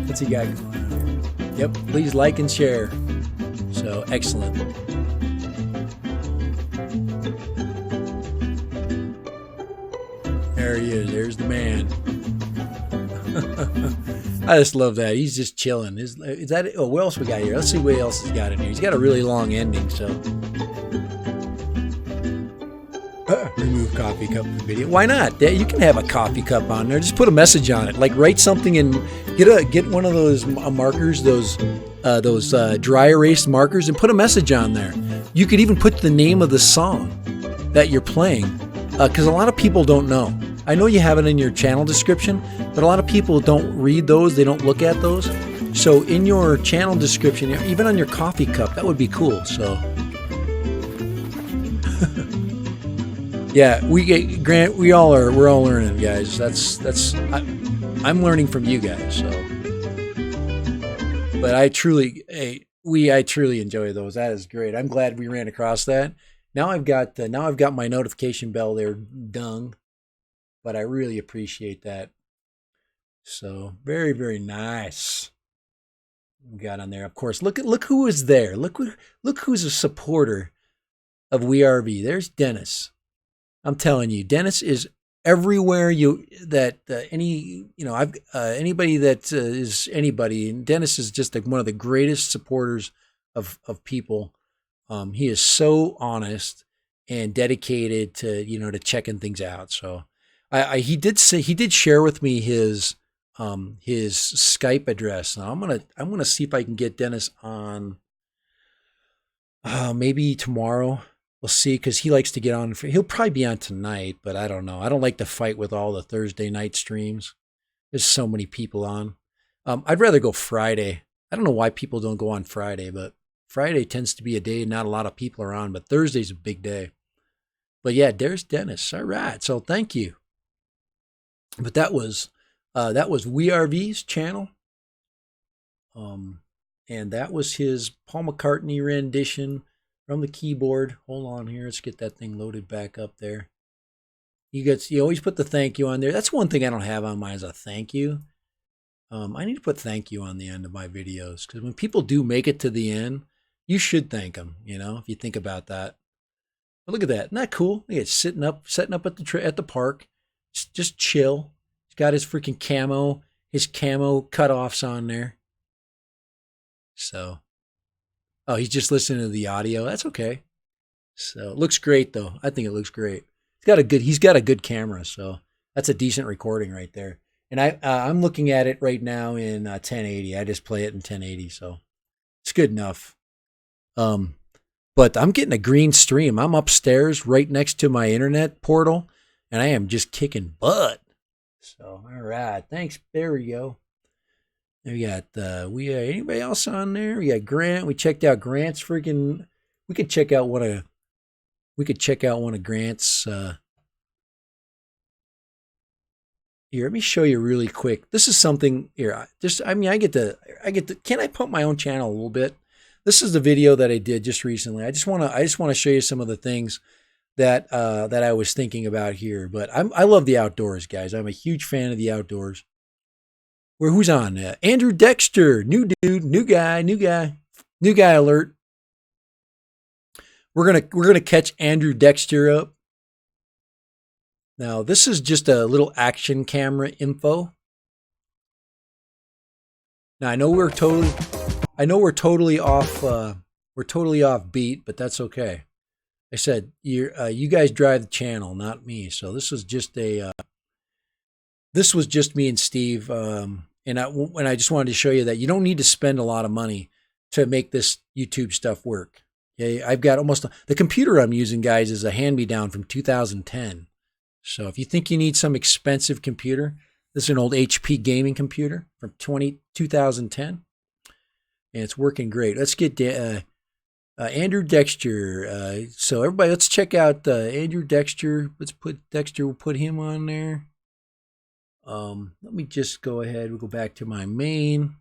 [SPEAKER 1] What's he got going on here? Yep, please like and share. So, excellent. There he is. There's the man. I just love that. He's just chilling. Is that it? Oh, what else we got here? Let's see what else he's got in here. He's got a really long ending, so. Remove coffee cup from video. Why not? You can have a coffee cup on there. Just put a message on it. Like write something and get one of those markers, those dry erase markers, and put a message on there. You could even put the name of the song that you're playing, because a lot of people don't know. I know you have it in your channel description, but a lot of people don't read those. They don't look at those. So in your channel description, even on your coffee cup, that would be cool. So yeah, Grant, we're all learning, guys. I'm learning from you guys. So, but I truly enjoy those. That is great. I'm glad we ran across that. Now I've got my notification bell there done. But I really appreciate that. So very, very nice. We got on there. Of course, look who is there. Look who's a supporter of WeRV. There's Dennis. I'm telling you, Dennis is everywhere anybody that is anybody. And Dennis is just one of the greatest supporters of people. He is so honest and dedicated to checking things out. So. He did share with me his Skype address. Now I'm gonna see if I can get Dennis on. Maybe tomorrow. We'll see, because he likes to get on. He'll probably be on tonight, but I don't know. I don't like to fight with all the Thursday night streams. There's so many people on. I'd rather go Friday. I don't know why people don't go on Friday, but Friday tends to be a day not a lot of people are on. But Thursday's a big day. But yeah, there's Dennis. All right, so thank you. But that was WeRV's channel, and that was his Paul McCartney rendition from the keyboard. Hold on here, let's get that thing loaded back up there. You always put the thank you on there. That's one thing I don't have on mine is a thank you. I need to put thank you on the end of my videos, because when people do make it to the end, you should thank them. If you think about that. But look at that, isn't that cool? Look at it, setting up at the park. Just chill. He's got his freaking camo cutoffs on there. So, he's just listening to the audio. That's okay. So it looks great though. I think it looks great. He's got a good camera. So that's a decent recording right there. And I'm looking at it right now in 1080. I just play it in 1080. So it's good enough. But I'm getting a green stream. I'm upstairs right next to my internet portal. And I am just kicking butt. So, all right. Thanks. There we go. We got anybody else on there? We got Grant. We checked out Grant's freaking. We could check out one of Grant's. Here, let me show you really quick. This is something here. I get to. Can I pump my own channel a little bit? This is the video that I did just recently. I just want to show you some of the things that I was thinking about here. But I love the outdoors, guys. I'm a huge fan of the outdoors. Who's on? Andrew Dexter, new dude, new guy alert. We're gonna catch Andrew Dexter up. Now this is just a little action camera info. Now I know we're totally off beat, but that's okay. I said you guys drive the channel, not me. So this was just me and Steve, and I just wanted to show you that you don't need to spend a lot of money to make this YouTube stuff work. Okay, I've got almost the computer I'm using, guys, is a hand-me-down from 2010. So if you think you need some expensive computer, this is an old HP gaming computer from 2010, and it's working great. Let's get Andrew Dexter. So everybody, let's check out Andrew Dexter. Let's put Dexter. We'll put him on there. Let me just go ahead. We'll go back to my main.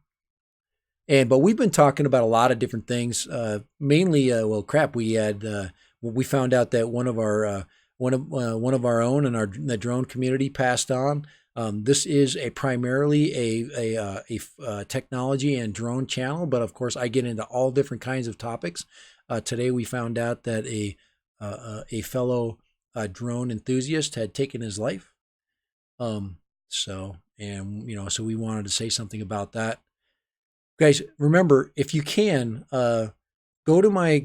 [SPEAKER 1] But we've been talking about a lot of different things. Mainly, we found out that one of our own in the drone community passed on. This is primarily a technology and drone channel, but of course I get into all different kinds of topics. Today we found out that a fellow drone enthusiast had taken his life. So we wanted to say something about that. Guys, remember, if you can, go to my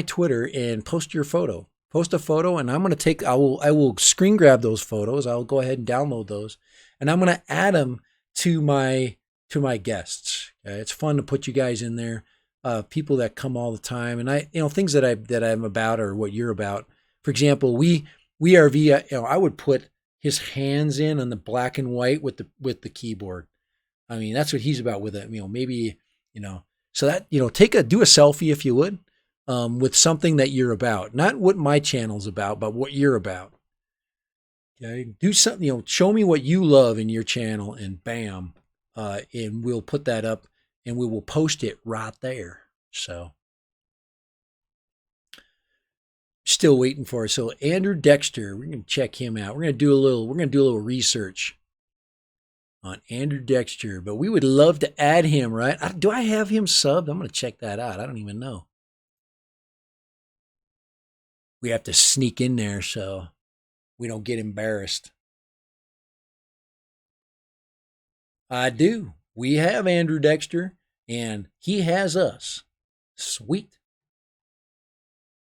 [SPEAKER 1] Twitter and post your photo. Post a photo, and I will screen grab those photos. I'll go ahead and download those, and I'm going to add them to my guests. Okay? It's fun to put you guys in there, people that come all the time, and things that I'm about or what you're about. For example, we are via. I would put his hands in on the black and white with the keyboard. I mean, that's what he's about with it. Maybe so that do a selfie if you would. With something that you're about, not what my channel's about, but what you're about. Okay, do something. Show me what you love in your channel, and bam, and we'll put that up, and we will post it right there. So, still waiting for us. So Andrew Dexter, we're gonna check him out. We're gonna do a little research on Andrew Dexter, but we would love to add him. Right? Do I have him subbed? I'm gonna check that out. I don't even know. We have to sneak in there so we don't get embarrassed. I do. We have Andrew Dexter, and he has us. Sweet.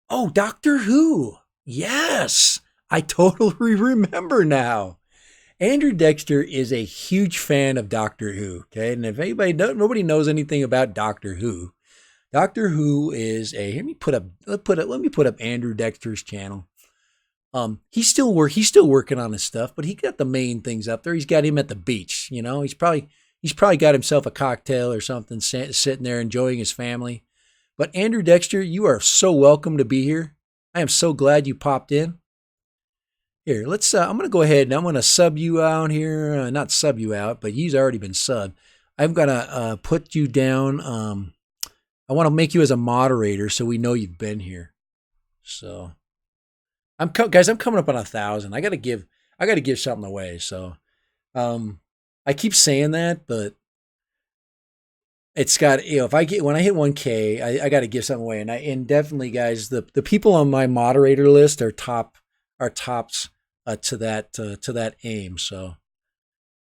[SPEAKER 1] Oh, Doctor Who. Yes, I totally remember now. Andrew Dexter is a huge fan of Doctor Who. Okay, and if nobody knows anything about Doctor Who. Doctor Who is let me put up Andrew Dexter's channel. He's still working on his stuff, but he got the main things up there. He's got him at the beach. He's probably got himself a cocktail or something, sitting there enjoying his family. But Andrew Dexter, you are so welcome to be here. I am so glad you popped in. Here, let's. I'm gonna go ahead and I'm gonna sub you out here. Not sub you out, but he's already been subbed. I'm gonna put you down. I want to make you as a moderator so we know you've been here. So, guys, I'm coming up on 1,000. I gotta give something away. So, I keep saying that, but it's got when I hit 1K, I got to give something away. And definitely, guys, the people on my moderator list are tops to that aim. So,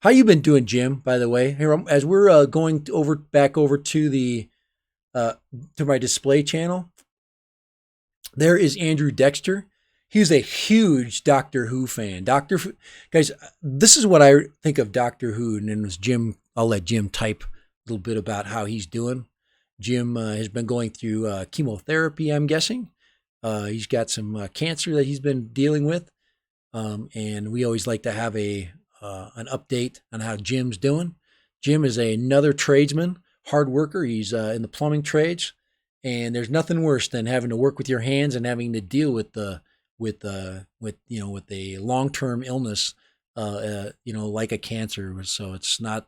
[SPEAKER 1] how you been doing, Jim? By the way, here as we're going back over to the to my display channel, there is Andrew Dexter. He's a huge Doctor Who fan. Guys, this is what I think of Doctor Who, and then Jim. I'll let Jim type a little bit about how he's doing. Jim has been going through chemotherapy, I'm guessing. He's got some cancer that he's been dealing with, and we always like to have an update on how Jim's doing. Jim is another tradesman. Hard worker. He's in the plumbing trades, and there's nothing worse than having to work with your hands and having to deal with a long-term illness, like a cancer. So it's not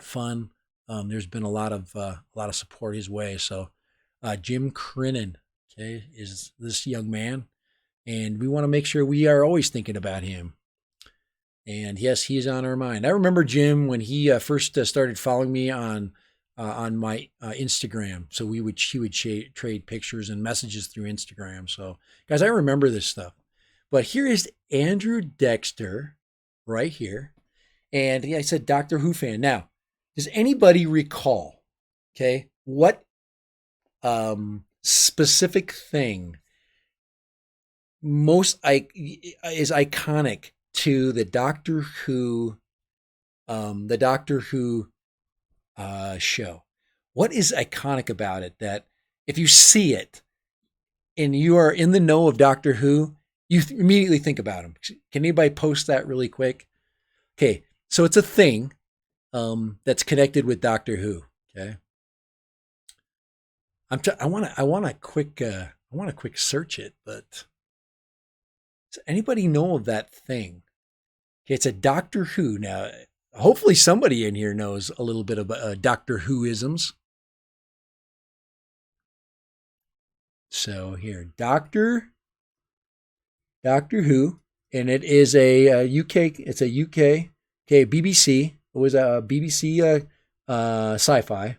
[SPEAKER 1] fun. There's been a lot of support his way. So Jim Crinnan, okay, is this young man, and we want to make sure we are always thinking about him. And yes, he's on our mind. I remember Jim when he first started following me on my Instagram. So he would trade pictures and messages through Instagram. So guys, I remember this stuff. But here is Andrew Dexter right here. And I said Doctor Who fan. Now, does anybody recall Okay. What specific thing is iconic to the Doctor Who show? What is iconic about it that if you see it and you are in the know of Doctor Who, you immediately think about him? Can anybody post that really quick? Okay, so it's a thing that's connected with Doctor Who. Okay, I want a quick search it, but does anybody know of that thing? Okay, it's a Doctor Who. Now, hopefully somebody in here knows a little bit of Doctor Who isms. So here, Doctor Who, and it is a, UK. It's a UK. Okay, BBC. It was a BBC sci-fi.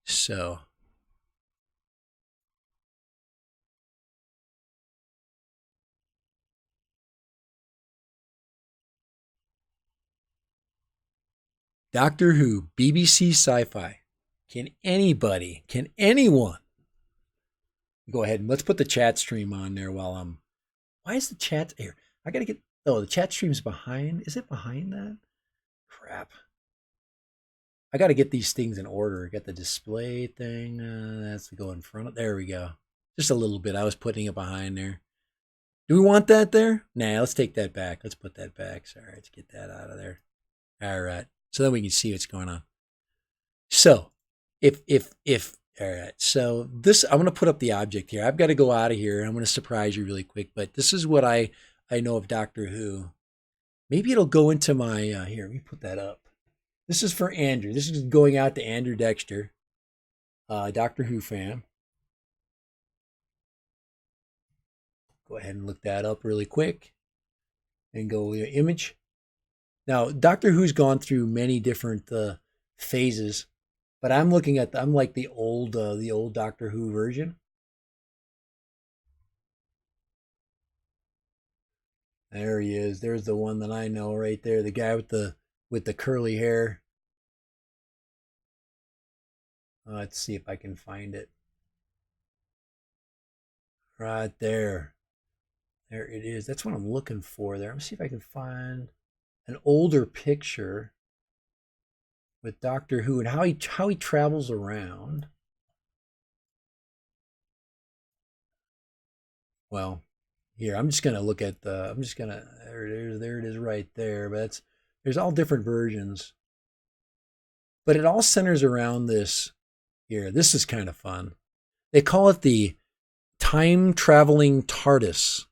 [SPEAKER 1] So Doctor Who, BBC sci-fi. Can anyone go ahead and let's put the chat stream on there while I'm. Why is the chat here? I gotta get. Oh, the chat stream's behind. Is it behind that? Crap. I got to get these things in order. Get the display thing. That's to go in front of. There we go. Just a little bit. I was putting it behind there. Do we want that there? Nah, let's take that back. Let's put that back. Sorry, let's get that out of there. All right. So then we can see what's going on. So, if all right. So this, I'm going to put up the object here. I've got to go out of here. I'm going to surprise you really quick. But this is what I know of Doctor Who. Maybe it'll go into my here. Let me put that up. This is for Andrew. This is going out to Andrew Dexter, Doctor Who fan. Go ahead and look that up really quick and go image. Now, Doctor Who's gone through many different phases, but I'm looking at I'm like the old Doctor Who version. There he is. There's the one that I know right there. The guy with the curly hair. Let's see if I can find it. Right there. There it is. That's what I'm looking for there. Let me see if I can find an older picture with Doctor Who and how he travels around. Well, here I'm just gonna look at the. I'm just gonna there it is right there. But there's all different versions, but it all centers around this. Here, this is kind of fun. They call it the time traveling TARDIS.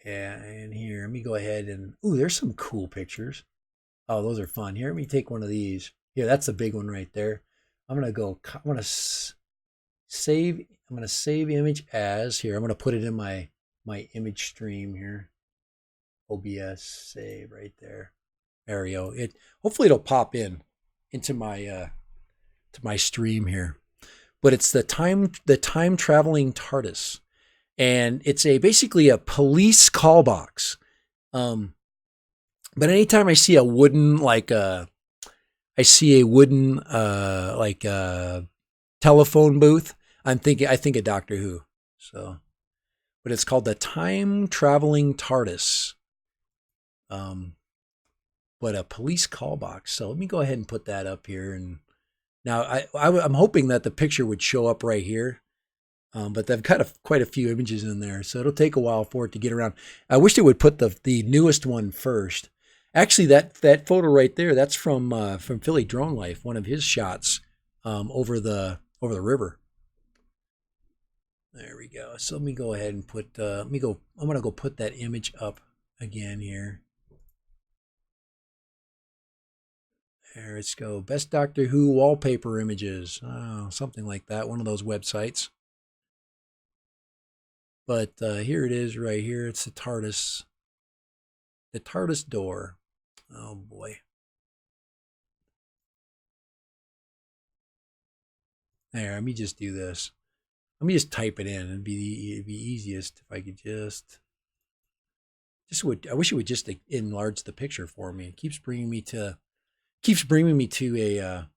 [SPEAKER 1] Yeah, and here, let me go ahead and, ooh, there's some cool pictures. Oh, those are fun. Here, let me take one of these. Here, that's a big one right there. I'm gonna save, I'm gonna save image as, here, I'm gonna put it in my image stream here. OBS, save right there. There we go. Hopefully it'll pop into my, to my stream here. But it's the time traveling TARDIS. And it's basically a police call box. But anytime I see a wooden telephone booth, I think of Doctor Who. So, but it's called the time traveling TARDIS. But a police call box. So let me go ahead and put that up here. And now I'm hoping that the picture would show up right here. But they've got quite a few images in there, so it'll take a while for it to get around. I wish they would put the newest one first. Actually, that photo right there, that's from Philly Drone Life, one of his shots over the river. There we go. So let me go ahead and put. I'm gonna go put that image up again here. There, let's go. Best Doctor Who wallpaper images. Oh, something like that. One of those websites. But here it is right here. It's the TARDIS. The TARDIS door. Oh boy. There, let me just do this. Let me just type it in. It'd be easiest if I could just. I wish it would just enlarge the picture for me. It keeps bringing me to a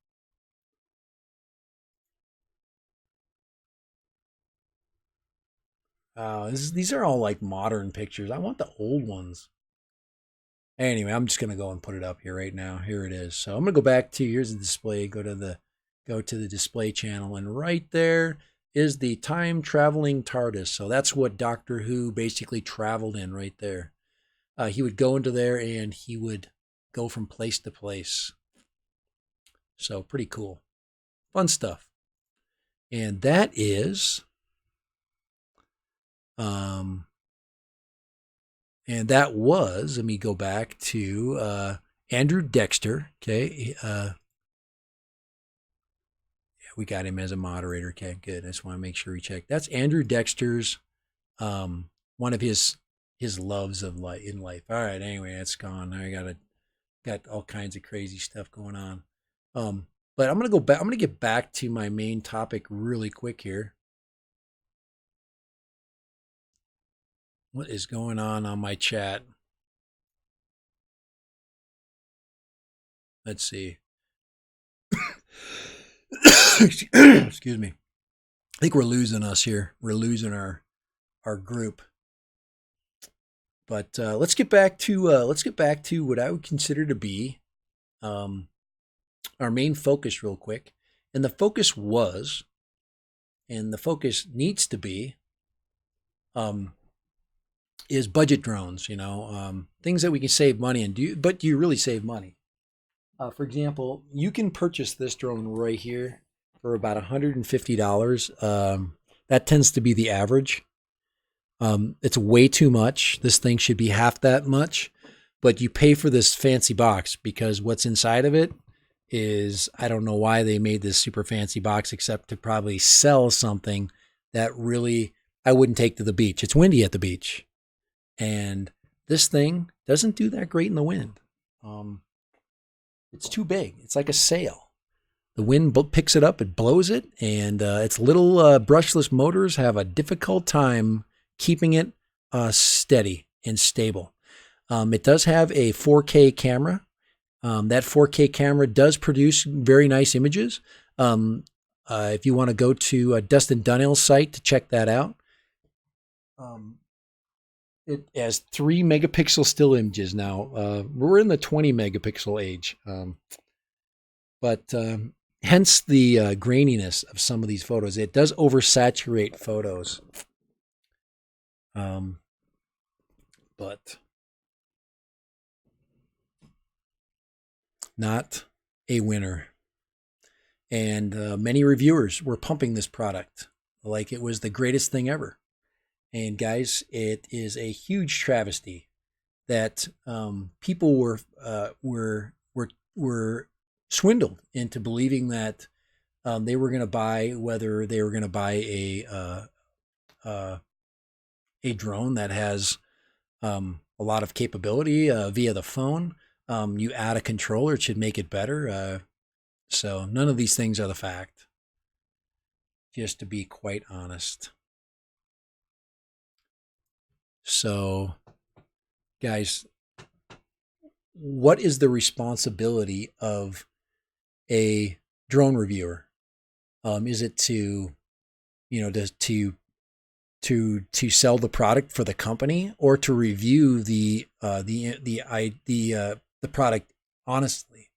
[SPEAKER 1] these are all like modern pictures. I want the old ones. Anyway, I'm just gonna go and put it up here right now. Here it is. So I'm gonna go back to, here's the display. Go to the display channel, and right there is the time traveling TARDIS. So that's what Doctor Who basically traveled in right there. He would go into there and he would go from place to place. So pretty cool, fun stuff. And that is and that was, let me go back to Andrew Dexter. Okay. Yeah, we got him as a moderator. Okay, good. I just want to make sure we check. That's Andrew Dexter's, one of his loves of life in life. All right. Anyway, that's gone. I got all kinds of crazy stuff going on. But I'm gonna go back. I'm gonna get back to my main topic really quick here. What is going on my chat? Let's see. Excuse me. I think we're losing us here. We're losing our group. But let's get back to what I would consider to be our main focus real quick. And the focus was, and the focus needs to be, is budget drones. Things that we can save money and do. But do you really save money? For example, you can purchase this drone right here for about $150. That tends to be the average. It's way too much. This thing should be half that much, but you pay for this fancy box because what's inside of it is, I don't know why they made this super fancy box except to probably sell something that really I wouldn't take to the beach. It's windy at the beach, and this thing doesn't do that great in the wind. It's too big. It's like a sail. The wind picks it up, it blows it, and its little brushless motors have a difficult time keeping it steady and stable. It does have a 4K camera. That 4K camera does produce very nice images. If you want to go to Dustin Dunnell's site to check that out, it has 3 megapixel still images now. We're in the 20 megapixel age. But hence the graininess of some of these photos. It does oversaturate photos. But not a winner. And many reviewers were pumping this product like it was the greatest thing ever. And guys, it is a huge travesty that people were swindled into believing that they were going to buy, whether they were going to buy a drone that has a lot of capability via the phone. You add a controller, it should make it better. So none of these things are the fact, just to be quite honest. So, guys, what is the responsibility of a drone reviewer? Is it to sell the product for the company, or to review the product honestly?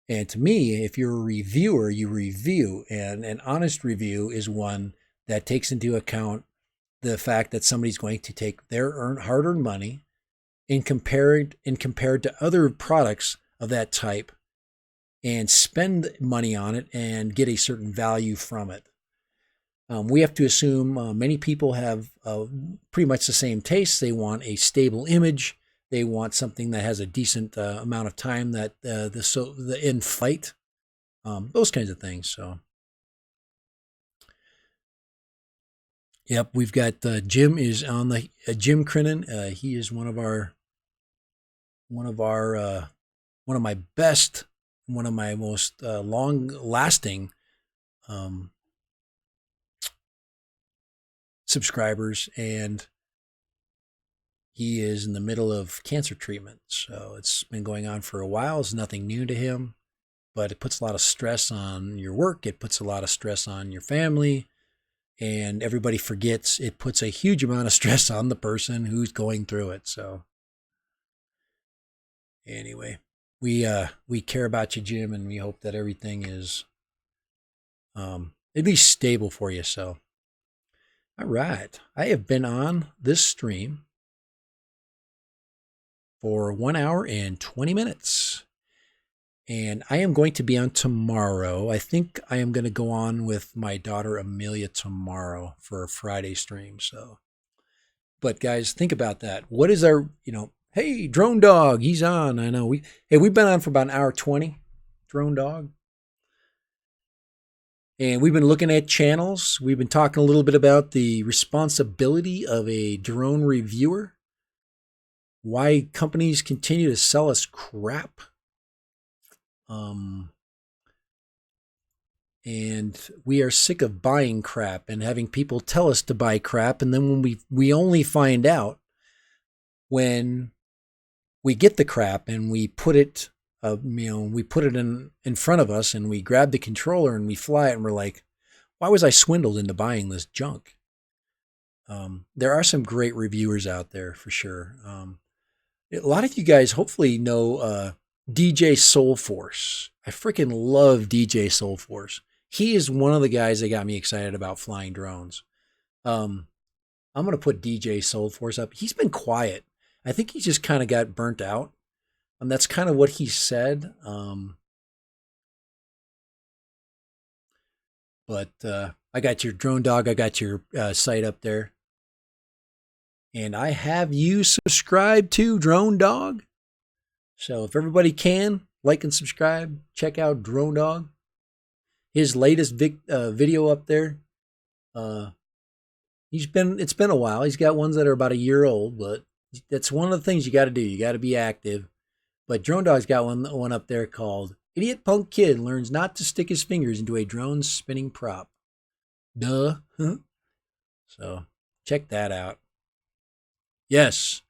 [SPEAKER 1] And to me, if you're a reviewer, you review, and an honest review is one that takes into account the fact that somebody's going to take their hard-earned money and compared to other products of that type and spend money on it and get a certain value from it. We have to assume many people have pretty much the same tastes. They want a stable image. They want something that has a decent amount of time that the in flight, those kinds of things. So, yep, we've got Jim is on the Jim Crinnan. He is one of my best, one of my most long-lasting subscribers, and He is in the middle of cancer treatment. So it's been going on for a while. It's nothing new to him, but it puts a lot of stress on your work. It puts a lot of stress on your family. And everybody forgets it puts a huge amount of stress on the person who's going through it. So anyway, we care about you, Jim, and we hope that everything is at least stable for you. So, all right, I have been on this stream for 1 hour and 20 minutes. And I am going to be on tomorrow. I think I am going to go on with my daughter Amelia tomorrow for a Friday stream. So, but guys, think about that. What is our, hey, Drone Dog, he's on. I know we've been on for about an hour 20, Drone Dog. And we've been looking at channels. We've been talking a little bit about the responsibility of a drone reviewer, why companies continue to sell us crap. And we are sick of buying crap and having people tell us to buy crap. And then when we only find out when we get the crap and we put it, we put it in front of us and we grab the controller and we fly it and we're like, why was I swindled into buying this junk? There are some great reviewers out there for sure. A lot of you guys hopefully know DJ Soulforce. I freaking love DJ Soulforce. He is one of the guys that got me excited about flying drones. I'm going to put DJ Soulforce up. He's been quiet. I think he just kind of got burnt out. And that's kind of what he said. But I got your Drone Dog. I got your site up there. And I have you subscribed to Drone Dog. So if everybody can, like and subscribe. Check out Drone Dog. His latest video up there. It's been a while. He's got ones that are about a year old, but that's one of the things you got to do. You got to be active. But Drone Dog's got one up there called Idiot Punk Kid Learns Not to Stick His Fingers into a Drone Spinning Prop. Duh. So check that out. Yes,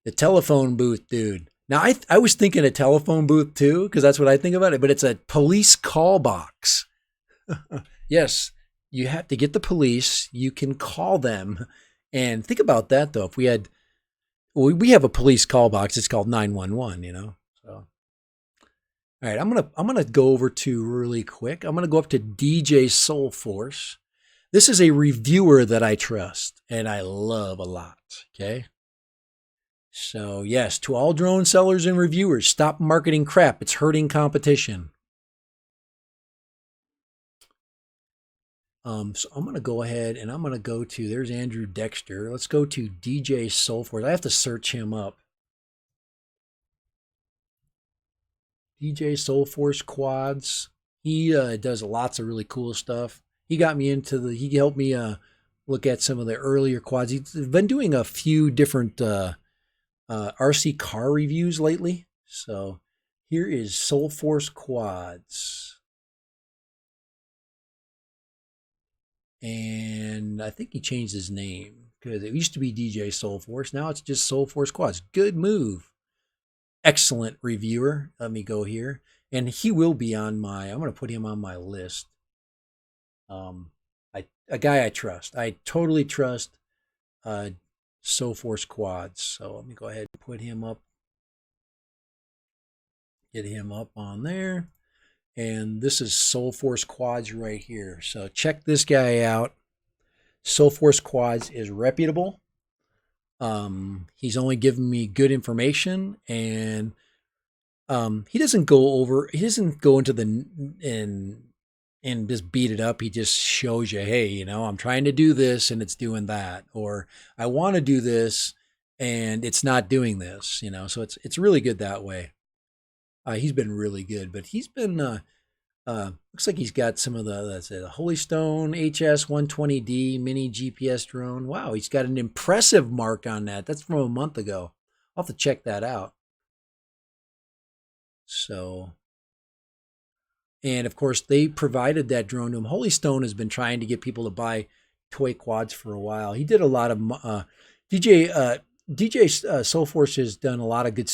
[SPEAKER 1] the telephone booth dude. Now, I was thinking a telephone booth too, because that's what I think about it, but it's a police call box. Yes, you have to get the police. You can call them. And think about that, though. If we have a police call box, it's called 911, So, all right, I'm gonna go over to really quick. I'm gonna go up to DJ Soulforce. This is a reviewer that I trust and I love a lot. Okay. So yes, to all drone sellers and reviewers, stop marketing crap. It's hurting competition. So I'm going to go ahead and I'm going to go to, there's Andrew Dexter. Let's go to DJ Soulforce. I have to search him up. DJ Soulforce quads. He does lots of really cool stuff. He got me he helped me look at some of the earlier quads. He's been doing a few different RC car reviews lately. So here is Soulforce quads. And I think he changed his name because it used to be DJ Soulforce. Now it's just Soulforce quads. Good move. Excellent reviewer. Let me go here. And he will be on I'm going to put him on my list. A guy I trust. I totally trust Soulforce quads. So let me go ahead and put him up. Get him up on there. And this is Soulforce quads right here. So check this guy out. Soulforce quads is reputable. He's only given me good information, and he doesn't go into and just beat it up. He just shows you, hey, I'm trying to do this and it's doing that, or I want to do this and it's not doing this, so it's really good that way. He's been really good, but he's been, looks like he's got some of the Holy Stone HS-120D mini GPS drone. Wow, he's got an impressive mark on that. That's from a month ago. I'll have to check that out. So, and of course, they provided that drone to him. Holy Stone has been trying to get people to buy toy quads for a while. He did a lot of, DJ DJ Soulforce has done a lot of good